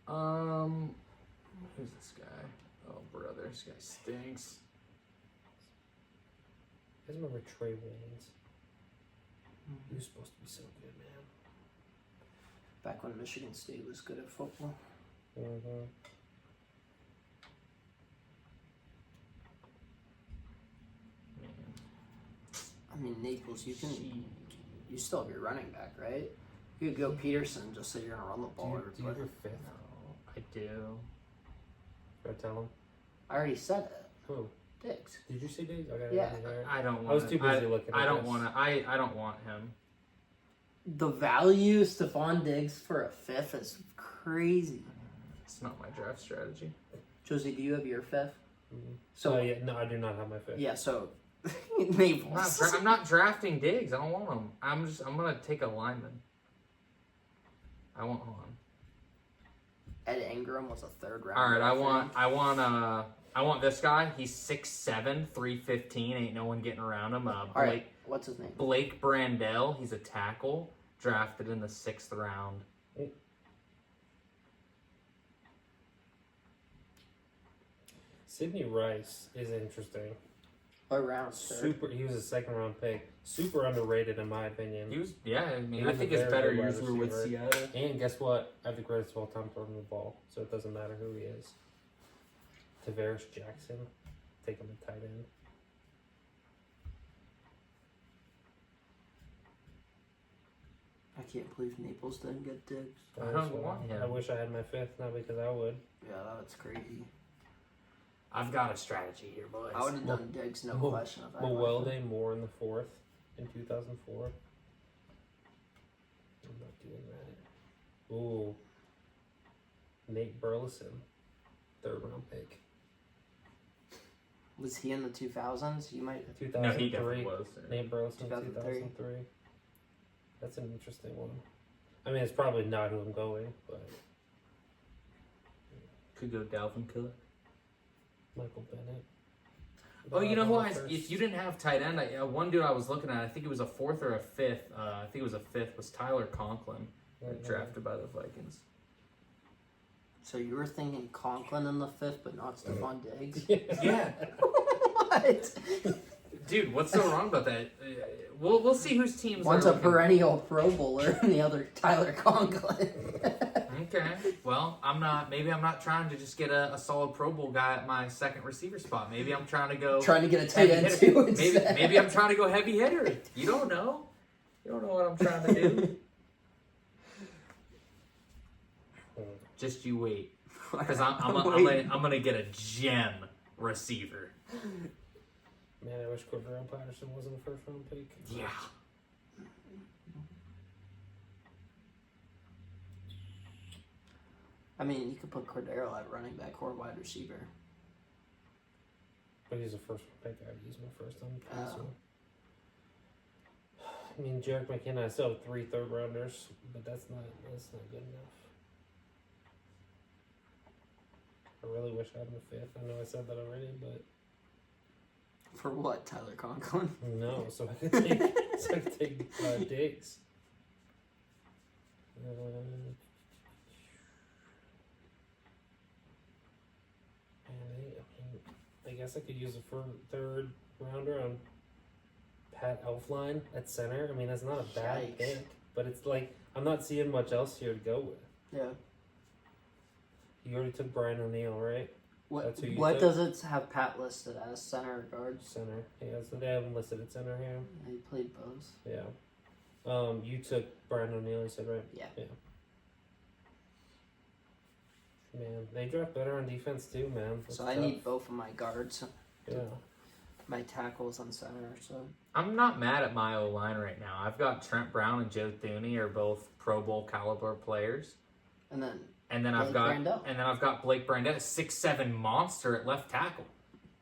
S2: Who's this guy? Oh, brother, this guy stinks.
S3: I just remember Trey Waynes. He was supposed to be so good, man.
S1: back when Michigan State was good at football.
S3: Mm-hmm.
S1: I mean, Naples, you still have your running back, right? You could go Peterson just so you're gonna run the ball.
S3: Do you have your 5th?
S2: No, I do.
S3: Go tell him.
S1: I already said it.
S3: Who?
S1: Diggs.
S3: Did you say Diggs? Okay,
S1: Yeah.
S2: I don't want.
S3: I was too busy looking at
S2: I don't
S3: this.
S2: want to. I don't want him.
S1: The value Stephon Diggs for a 5th is crazy.
S2: It's not my draft strategy.
S1: Josie, do you have your 5th?
S3: Mhm.
S1: So
S3: yeah, no, I do not have my 5th.
S1: yeah, so
S2: I'm not,
S1: Naples.
S2: I'm not drafting Diggs. I don't want him. I'm gonna take a lineman. I want one.
S1: Ed Ingram was a 3rd round.
S2: All right, I want this guy. He's 6'7", 315. Ain't no one getting around him.
S1: All right, what's his name?
S2: Blake Brandell. He's a tackle, drafted in the 6th round.
S3: Sidney Rice is interesting.
S1: What round? 3rd?
S3: He was a 2nd round pick. Super underrated in my opinion.
S2: He was, yeah. I mean,
S3: He
S2: I
S3: was
S2: think
S3: a
S2: his
S3: very
S2: better
S3: good wide
S2: years were with
S3: receiver.
S2: Seattle.
S3: And guess what? I have the greatest of all time throwing the ball, so it doesn't matter who he is. Tavares Jackson, take him at tight end.
S1: I can't believe Naples didn't get Diggs.
S2: I don't want him.
S3: I wish I had my 5th, not because I would.
S1: Yeah, that's crazy.
S2: I've got a strategy here, boys.
S1: I would have done Diggs, no
S3: Mo-
S1: question. If I had my 5th.
S3: Mowelde Moore in the 4th in 2004. I'm not doing that. Ooh. Nate Burleson, 3rd round pick.
S1: Was he in the 2000s? You might.
S3: 2003.
S2: No, he definitely was.
S3: Nate Burleson,
S1: 2003.
S3: 2003. That's an interesting one. I mean, it's probably not who I'm going, but
S2: Could go Dalvin Cook.
S3: Michael Bennett.
S2: Oh, you know who?
S3: First.
S2: If you didn't have tight end, one dude I was looking at, I think it was a 4th or a 5th. I think it was a 5th. Was Tyler Conklin, drafted by the Vikings.
S1: So you were thinking Conklin in the 5th, but not Stephon Diggs?
S2: Yeah,
S1: What?
S2: dude, what's so wrong about that? We'll see whose teams.
S1: One's
S2: are
S1: a
S2: looking-
S1: perennial Pro Bowler, and the other Tyler Conklin.
S2: Okay, well, maybe I'm not trying to just get a solid Pro Bowl guy at my 2nd receiver spot. Maybe I'm trying to go
S1: Trying to get a tight
S2: heavy
S1: end
S2: hitter.
S1: too.
S2: Maybe
S1: instead.
S2: maybe I'm trying to go heavy hitter. You don't know. You don't know what I'm trying to do. Just you wait, because I'm gonna get a gem receiver.
S3: Man, I wish Cordero Patterson wasn't a 1st round pick.
S2: Yeah.
S1: I mean, you could put Cordero at running back or wide receiver.
S3: But he's a 1st round pick. I would use my 1st on this
S1: Oh.
S3: one. I mean, Jarek McKinnon, I still have 3 3rd rounders, but that's not good enough. I really wish I had my 5th. I know I said that already, but
S1: For what, Tyler Conklin?
S3: no. So I could take Diggs. I guess I could use a 3rd rounder on Pat Elflein at center. I mean, that's not a bad
S1: Yikes.
S3: pick, but it's like I'm not seeing much else here to go with.
S1: Yeah.
S3: You already took Brian O'Neill, right?
S1: What
S3: That's who you
S1: What
S3: took?
S1: does it have Pat listed as? Center or guards?
S3: Center. Yeah, so they haven't listed at center here.
S1: He played both.
S3: Yeah. You took Brian O'Neill, you said, right?
S1: Yeah.
S3: Yeah. Man, they draft better on defense too, man. That's
S1: So I
S3: tough.
S1: need both of my guards,
S3: Yeah.
S1: my tackles on center. So
S4: I'm not mad at my O line right now. I've got Trent Brown and Joe Thuney are both Pro Bowl caliber players,
S1: and then
S4: and then
S1: Blake Brandel.
S4: I've got Blake Brandel, 6'7" monster at left tackle.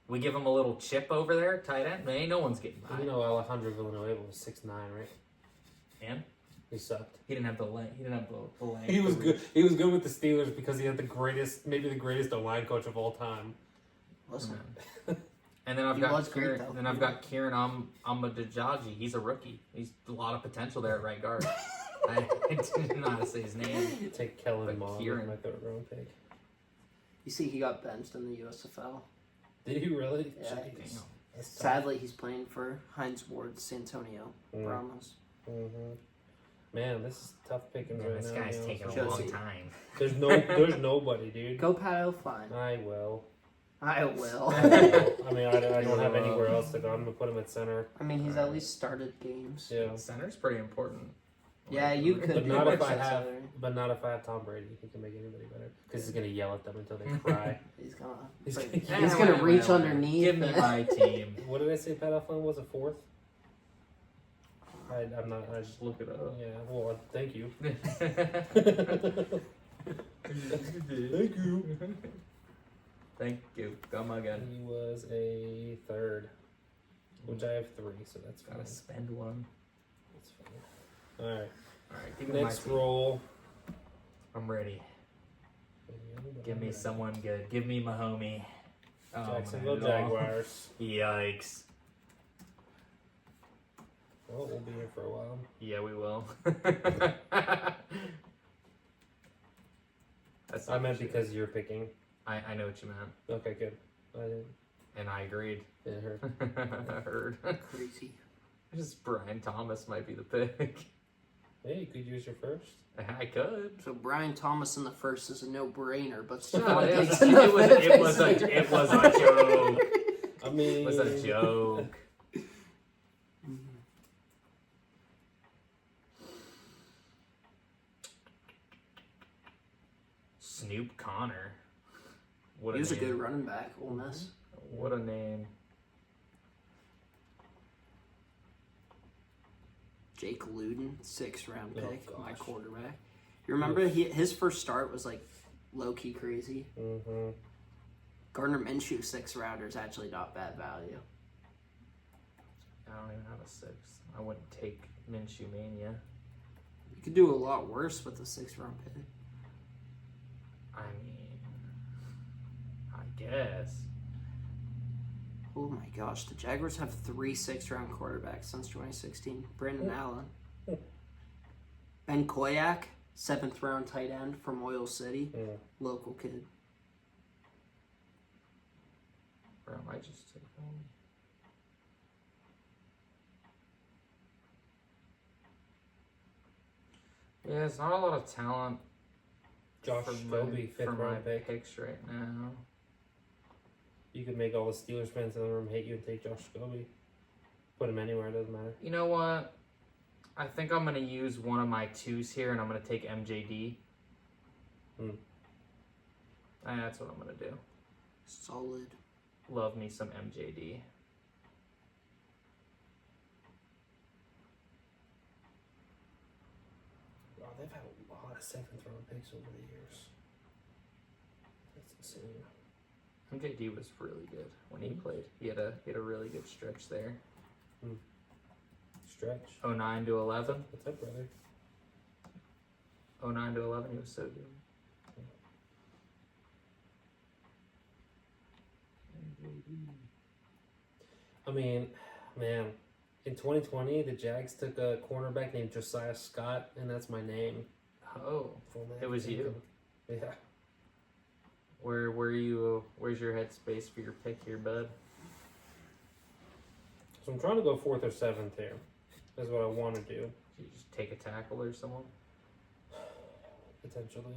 S4: We give him a little chip over there, tight end. Man, ain't no one's getting by.
S3: You know, Alejandro Villanueva was 6'9", right?
S4: And
S3: He sucked.
S4: he didn't have the length. He didn't have the length.
S3: He was good. He was good with the Steelers because he had the greatest, maybe the greatest O-line coach of all time.
S1: listen,
S4: And then I've
S1: He
S4: got
S1: was great,
S4: Kieran,
S1: though.
S4: then I've got Kieran Amadajaji. He's a rookie. He's a lot of potential there at right guard. I didn't know how to say his name.
S3: Take Kellen
S4: But
S3: Mond
S4: Kieran.
S3: with my third round pick.
S1: you see, he got benched in the USFL.
S3: Did he really?
S1: Yeah.
S3: Jeez. That's tough.
S1: Sadly, he's playing for Heinz Ward, San Antonio
S3: Mm.
S1: Brahmas.
S3: Mhm. Man, this is tough pickings
S4: Man,
S3: right
S4: this
S3: now.
S4: guy's
S3: you know,
S4: taking a
S3: so-
S4: long
S1: Josie.
S4: time.
S3: There's nobody, dude.
S1: Go Kyle Fine.
S3: I will.
S1: I will.
S3: I mean, I don't have anywhere else to go. I'm gonna put him at center.
S1: I mean, he's at least started games.
S3: Yeah,
S4: Center's pretty important.
S1: Yeah, you could.
S3: but
S1: be
S3: not if
S1: worse
S3: I
S1: at
S3: have,
S1: center.
S3: but not if I have Tom Brady. He can make anybody better because he's gonna yell at them until they cry.
S1: He's gonna.
S3: He's
S1: he's
S3: gonna-
S1: gonna reach underneath.
S4: Give me
S1: and-
S4: my team.
S3: What did I say? Pat Elflein was a fourth. I'm not. I
S4: Just look it up.
S3: yeah. Well, thank you.
S4: Thank you. Thank you. Come again.
S3: He was a third, which I have 3, so that's fine.
S4: Gotta spend one.
S3: That's fine. All right.
S4: Alright, give me my
S3: Next
S4: team.
S3: roll.
S4: I'm ready. Give me someone good. Give me my homie. Oh,
S3: Jacksonville
S4: man.
S3: Jaguars.
S4: Yikes.
S3: Well, we'll be here for a while.
S4: Yeah, we will. That's
S3: I
S4: not
S3: meant
S4: true.
S3: because you're picking.
S4: I know what you meant,
S3: Okay, good. I didn't.
S4: and I agreed.
S3: It hurt.
S4: I heard.
S1: Crazy.
S4: Just Brian Thomas might be the pick.
S3: Hey, you could use your first.
S4: I could.
S1: So Brian Thomas in the first is a no-brainer, but
S4: No,
S1: Stephon
S4: it,
S1: Diggs
S4: was,
S1: in the
S4: it, was,
S1: fifth
S4: it, was
S1: is
S4: a, it was a joke.
S3: I mean,
S4: It was a joke. Snoop Connor. What
S1: He was a
S4: name.
S1: good running back. Ole Miss.
S4: What a name.
S1: Jake Luden, 6th round
S3: Oh,
S1: pick, my
S3: gosh.
S1: quarterback. You remember his first start was like low key crazy.
S3: Mm-hmm.
S1: Gardner Minshew, 6th rounder, is actually not bad value.
S4: I don't even have a 6. I wouldn't take Minshew Mania.
S1: You could do a lot worse with a 6th round pick.
S4: I mean, I guess.
S1: Oh my gosh, the Jaguars have 3 6th round quarterbacks since 2016. Brandon Allen. Ben Koyak, 7th round tight end from Oil City,
S3: Mm.
S1: local kid.
S4: Or I might just take him. Yeah, there's not a lot of talent
S3: Josh
S4: for
S3: Scobie,
S4: for
S3: 5th
S4: my
S3: round pick.
S4: picks right now.
S3: You could make all the Steelers fans in the room hate you and take Josh Scobie. Put him anywhere, it doesn't matter.
S4: You know what? I think I'm gonna use one of my 2s here, and I'm gonna take MJD. That's what I'm gonna do.
S1: Solid.
S4: Love me some MJD.
S3: Wow, they've had a lot of 7th round picks over the years. That's insane.
S4: MJD was really good when he played. He had a really good stretch there.
S3: Stretch.
S4: 09 to 11.
S3: What's up, brother?
S4: 09 to 11, he was so good.
S3: I mean, man, in 2020, the Jags took a cornerback named Josiah Scott, and that's my name.
S4: Oh,
S3: Full name.
S4: it was you.
S3: Yeah.
S4: Where's your headspace for your pick here, bud?
S3: So I'm trying to go 4th or 7th here. That's what I want to do,
S4: Did you just take a tackle or someone?
S3: potentially.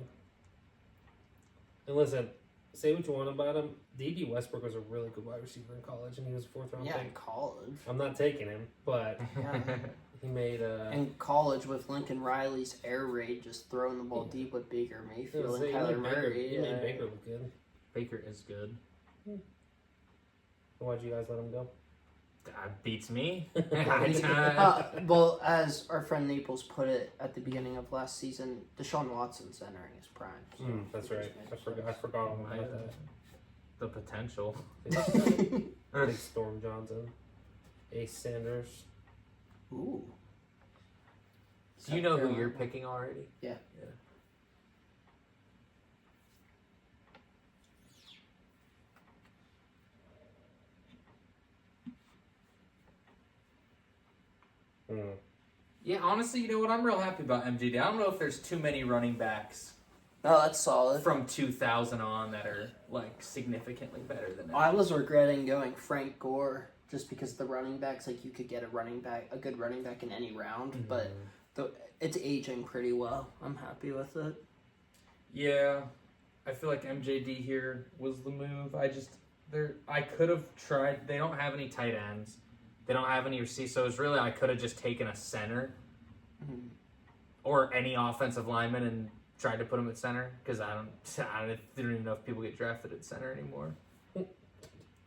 S3: And listen, say what you want about him. D.D. Westbrook was a really good wide receiver in college, and he was a 4th round
S1: Yeah, in
S3: pick.
S1: college.
S3: I'm not taking him, but
S1: Yeah.
S3: He made
S1: In college with Lincoln Riley's air raid, just throwing the ball deep with Baker Mayfield and Kyler Murray.
S3: He made Baker look good.
S2: Baker is good.
S3: Why'd you guys let him go?
S2: That beats me.
S1: Well, as our friend Naples put it at the beginning of last season, Deshaun Watson's entering his prime. So
S3: That's right. I forgot all about that.
S2: The potential.
S3: Big Storm Johnson. Ace Sanders.
S1: Ooh.
S2: Do you know who you're picking already?
S1: Yeah.
S4: Yeah, honestly, you know what? I'm real happy about MGD. I don't know if there's too many running backs
S1: Oh, that's solid.
S4: from 2000 on that are like significantly better than that.
S1: I was regretting going Frank Gore just because the running backs, like you could get a good running back in any round, but it's aging pretty well. I'm happy with it.
S4: Yeah, I feel like MJD here was the move. I could have tried. They don't have any tight ends. They don't have any receivers. So it's really I could have just taken a center or any offensive lineman and tried to put him at center because I don't even know if people get drafted at center anymore.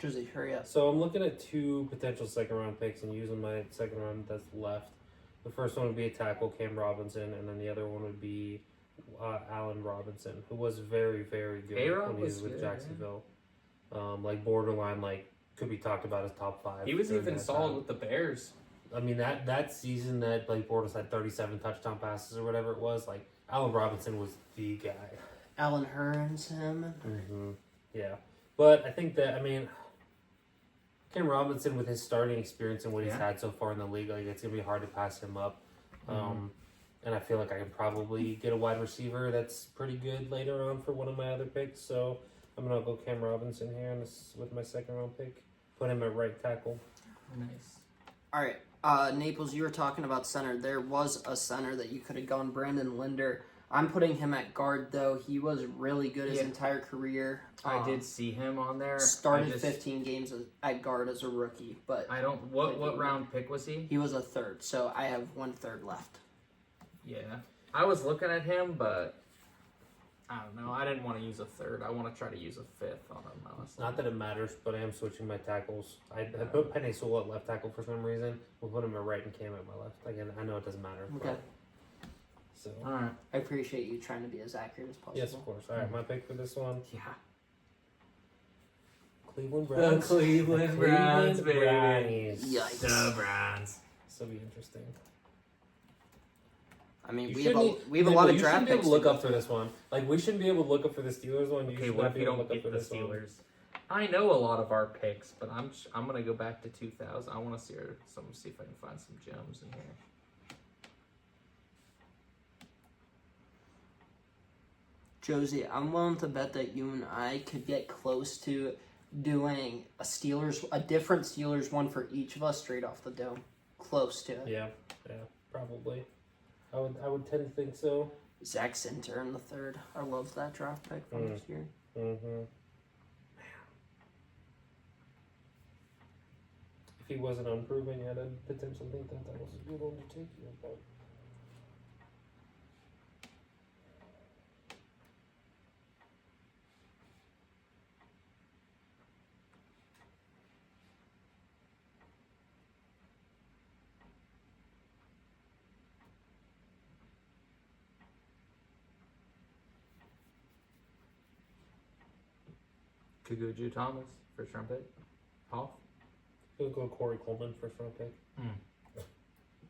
S1: Josie, hurry up.
S3: So I'm looking at 2 potential second round picks and using my second round that's left. The first one would be a tackle, Cam Robinson, and then the other one would be Allen Robinson, who was very, very good
S2: A-Rob
S3: when he was
S2: was
S3: with
S2: good,
S3: Jacksonville. Like borderline, like could be talked about as top 5.
S4: He was
S3: during
S4: even
S3: that
S4: solid
S3: time.
S4: with the Bears.
S3: I mean that season that Blake Bortles had 37 touchdown passes or whatever it was, like Allen Robinson was the guy.
S1: Alan Hearns, him.
S3: Yeah, but I think that Cam Robinson with his starting experience and what he's had so far in the league, like it's gonna be hard to pass him up. And I feel like I can probably get a wide receiver that's pretty good later on for one of my other picks. So I'm gonna go Cam Robinson here with my second round pick. Put him at right tackle.
S4: Nice.
S1: All right. Naples, you were talking about center. There was a center that you could have gone, Brandon Linder. I'm putting him at guard, though. He was really good his entire career.
S4: I did see him on there.
S1: Started 15 games at guard as a rookie, but
S4: I don't. What round pick was he?
S1: he was a third, so I have 1/3 left.
S4: Yeah, I was looking at him, but I don't know. I didn't want to use a third. I want to try to use a fifth on him. Honestly.
S3: Not that it matters, but I am switching my tackles. I put Penny Sewell at left tackle for some reason. We'll put him at right and Cam at my left. Again, I know it doesn't matter.
S1: Okay.
S3: So.
S4: All right.
S1: I appreciate you trying to be as accurate as possible.
S3: Yes, of course. All right, my pick for this one.
S1: Yeah.
S3: Cleveland Browns.
S4: Cleveland Browns, baby.
S3: Brownies.
S1: Yikes.
S4: The Browns.
S3: This will be interesting.
S1: I mean,
S3: You
S1: we have a
S3: shouldn't-
S1: lot of
S3: you
S1: draft
S3: shouldn't be able
S1: picks
S3: to look
S1: to
S3: up
S1: go
S3: for this one. Like, we shouldn't be able to look up for the Steelers one.
S4: Okay,
S3: should
S4: what
S3: not
S4: if
S3: be
S4: you
S3: able to
S4: don't
S3: look up
S4: get
S3: for
S4: the
S3: this one.
S4: Steelers? I know a lot of our picks, but I'm gonna go back to 2000. I want to see if I can find some gems in here.
S1: Josie, I'm willing to bet that you and I could get close to doing a different Steelers one for each of us straight off the dome. Close to it.
S3: Yeah, probably. I would tend to think so.
S1: Zach Sinter in the third. I love that draft pick from this year.
S3: Mm-hmm. If he wasn't unproven yet, I'd potentially think that was a good one to take here. But
S2: Could go Joe Thomas, first round pick. Hoff.
S3: he'll go Corey Coleman, first round pick.
S2: Hmm.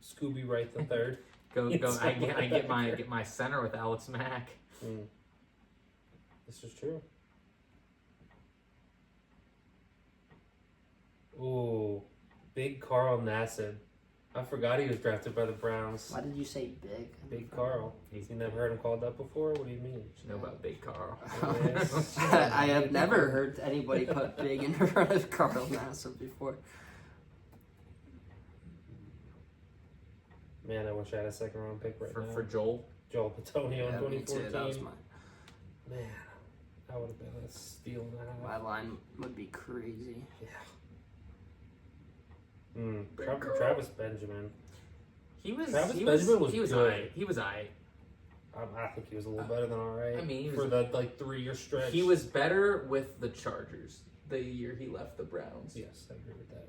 S3: Scooby Wright the third.
S2: Go. I get my center with Alex Mack.
S3: This is true. Ooh, big Carl Nassib. I forgot he was drafted by the Browns.
S1: Why did you say big?
S3: Big Carl. You never heard him called that before? What do you mean?
S2: You know about Big Carl.
S3: Yes.
S1: I have never heard anybody put big in front of Carl Nassib before.
S3: Man, I wish I had a second round pick right now.
S2: For Joel.
S3: Joel Patonio in
S1: Yeah, me
S3: 2014.
S1: too. That was my
S3: Man, that would have been a steal and a half.
S1: my line would be crazy.
S3: Travis Benjamin. Travis
S2: he
S3: Benjamin was
S2: he was
S3: good.
S2: alright. He was alright.
S3: I think he was a little better than all right.
S2: I mean, he was-
S3: for that like 3-year stretch.
S2: He was better with the Chargers the year he left the Browns.
S3: Yes, I agree with that.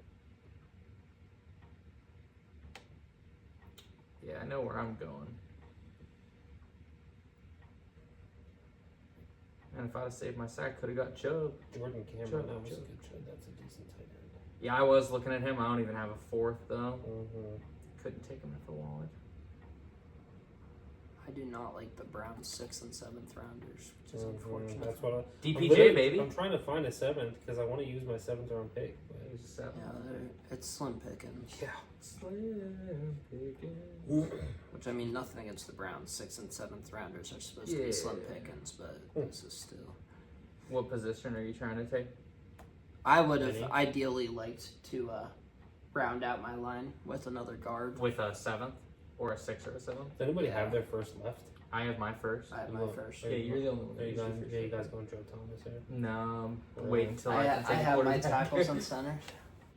S2: Yeah, I know where I'm going. And if I'd have saved my sack, could have got Chubb.
S3: Jordan Cameron,
S2: Chubb,
S3: that was a
S2: Chubb.
S3: good trade. That's a decent tight end.
S2: Yeah, I was looking at him. I don't even have a fourth though.
S3: Mm-hmm.
S2: Couldn't take him at the wallet.
S1: I do not like the Browns 6th and 7th rounders, which is unfortunate.
S3: That's what
S2: DPJ, baby.
S3: I'm trying to find a 7th because I want to use my 7th round pick. But
S2: He's a seven.
S1: Yeah, it's slim pickings.
S3: yeah.
S2: Slim pickings.
S1: Which I mean, nothing against the Browns. 6th and 7th rounders are supposed to
S2: Yeah.
S1: be slim pickings, but this is still.
S2: What position are you trying to take?
S1: I would have
S3: Any?
S1: ideally liked to round out my line with another guard.
S2: With a seventh or a sixth or a seventh?
S3: Does anybody
S1: Yeah.
S3: have their first left?
S2: I have my first.
S1: I have my
S3: Look,
S1: first.
S2: Yeah, you're the only one.
S3: Are you
S2: that
S3: guys,
S2: uses
S3: yeah, you
S2: your
S3: guys
S2: first.
S3: going Joe Thomas here?
S2: No,
S3: Right.
S2: wait until I,
S1: I
S2: can take a
S1: have my
S2: quarterback.
S1: tackles and centers.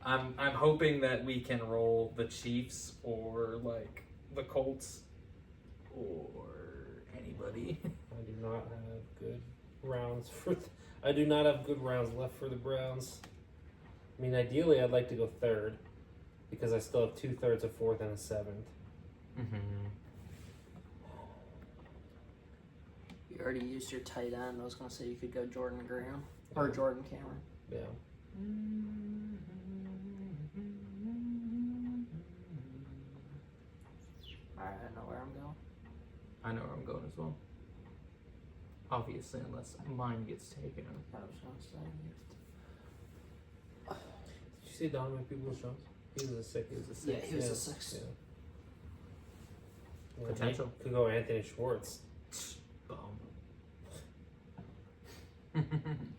S2: I'm hoping that we can roll the Chiefs or like the Colts or anybody.
S3: I do not have good rounds for. I do not have good rounds left for the Browns. I mean, ideally, I'd like to go third because I still have 2/3, a fourth, and a 7th.
S2: Mm-hmm.
S1: You already used your tight end. I was gonna say you could go Jordan Graham or Jordan Cameron.
S3: Yeah.
S1: Alright, I know where I'm going.
S2: I know where I'm going as well. Obviously, unless mine gets taken.
S1: I was gonna say.
S3: Did you see Donovan Peoples-Jones? He was a 6th.
S2: He was a six.
S1: Yeah, he was
S3: Yeah.
S1: a 6th.
S3: Yeah,
S2: Potential.
S3: Could go Anthony Schwartz.
S2: Boom.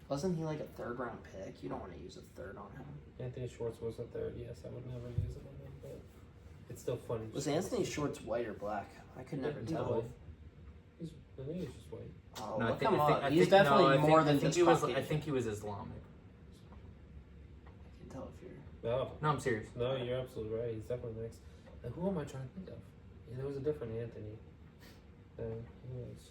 S1: Wasn't he like a 3rd round pick? You don't want to use a 3rd on him.
S3: Anthony Schwartz was a 3rd. Yes, I would never use it on him, but it's still funny.
S1: Was Anthony Schwartz white or black? I could never
S3: He's
S1: tell.
S3: white. I think he's just white.
S1: Oh,
S2: No,
S1: look him up. He's definitely more than just
S2: he was.
S1: Caucasian.
S2: I think he was Islamic.
S1: I can tell if you're.
S3: No,
S2: No, I'm serious.
S3: no, you're absolutely right. He's definitely mixed. Who am I trying to think of? Yeah, there was a different Anthony. Who was?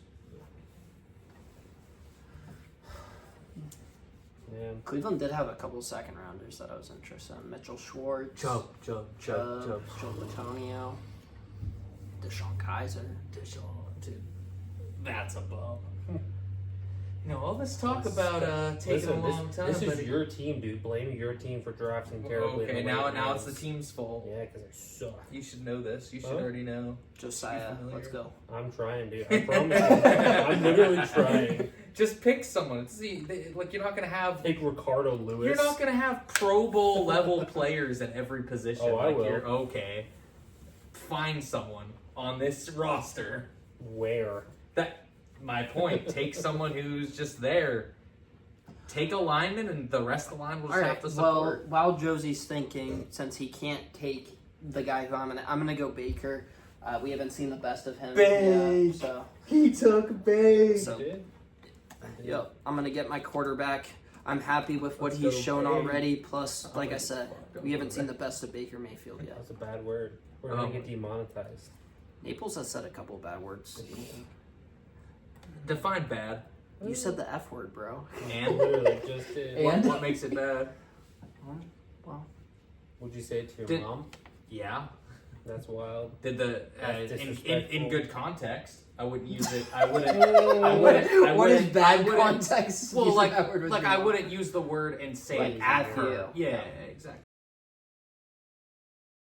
S3: Man,
S1: Cleveland did have a couple 2nd rounders that I was interested in. Mitchell Schwartz,
S2: Chubb.
S1: Joe Latonio, Deshaun Kaiser.
S2: Dude, that's a bum. You know, all this talk about taking
S3: listen,
S2: a long time.
S3: this
S2: but
S3: is your team, dude. Blame your team for drafting terribly.
S2: okay,
S3: the way
S2: now
S3: it
S2: it's the
S3: was.
S2: team's fault.
S3: Yeah, because I suck.
S2: You should know this. You should
S3: Huh?
S2: already know.
S1: Josiah,
S2: familiar?
S1: let's go.
S3: I'm trying, dude. I promise you. I'm literally trying.
S2: Just pick someone. Like you're not gonna have.
S3: Take Ricardo Lewis.
S2: You're not gonna have Pro Bowl level players at every position.
S3: Oh, I
S2: like
S3: will.
S2: You're okay. Find someone on this roster.
S3: Where?
S2: That my point. Take someone who's just there. Take a lineman, and the rest of the line will just
S1: All
S2: have
S1: right.
S2: to
S1: Well,
S2: support.
S1: while Josie's thinking, since he can't take the guy who I'm gonna go Baker. We haven't seen the best of him.
S2: Bake.
S1: Yet, so
S2: He took base.
S1: So-
S3: You did?
S1: yep, I'm gonna get my quarterback. I'm happy with what
S2: Let's
S1: he's
S2: go,
S1: shown
S2: Baker.
S1: already. Plus, like I
S2: wait,
S1: said,
S2: don't
S1: we haven't
S2: do
S1: seen
S2: that.
S1: the best of Baker Mayfield yet.
S3: That's a bad word. We're
S2: Oh.
S3: gonna get demonetized.
S1: Naples has said a couple bad words.
S2: Define bad.
S1: You said the F word, bro.
S2: And
S3: Literally just did.
S1: And-
S2: what makes it bad?
S1: Well,
S3: Would you say it to your
S2: Did-
S3: mom?
S2: Yeah.
S3: That's wild.
S2: Did the
S3: That's
S2: in
S3: disrespectful.
S2: good context? I wouldn't use it. I wouldn't. I wouldn't.
S1: what is
S2: I
S1: bad
S2: wouldn't-
S1: context?
S2: Well,
S1: Using
S2: like
S1: that word with
S2: I
S1: your mom?
S2: wouldn't use the word and say
S1: Like
S2: it at
S1: at
S2: her.
S1: you.
S2: Yeah, exactly.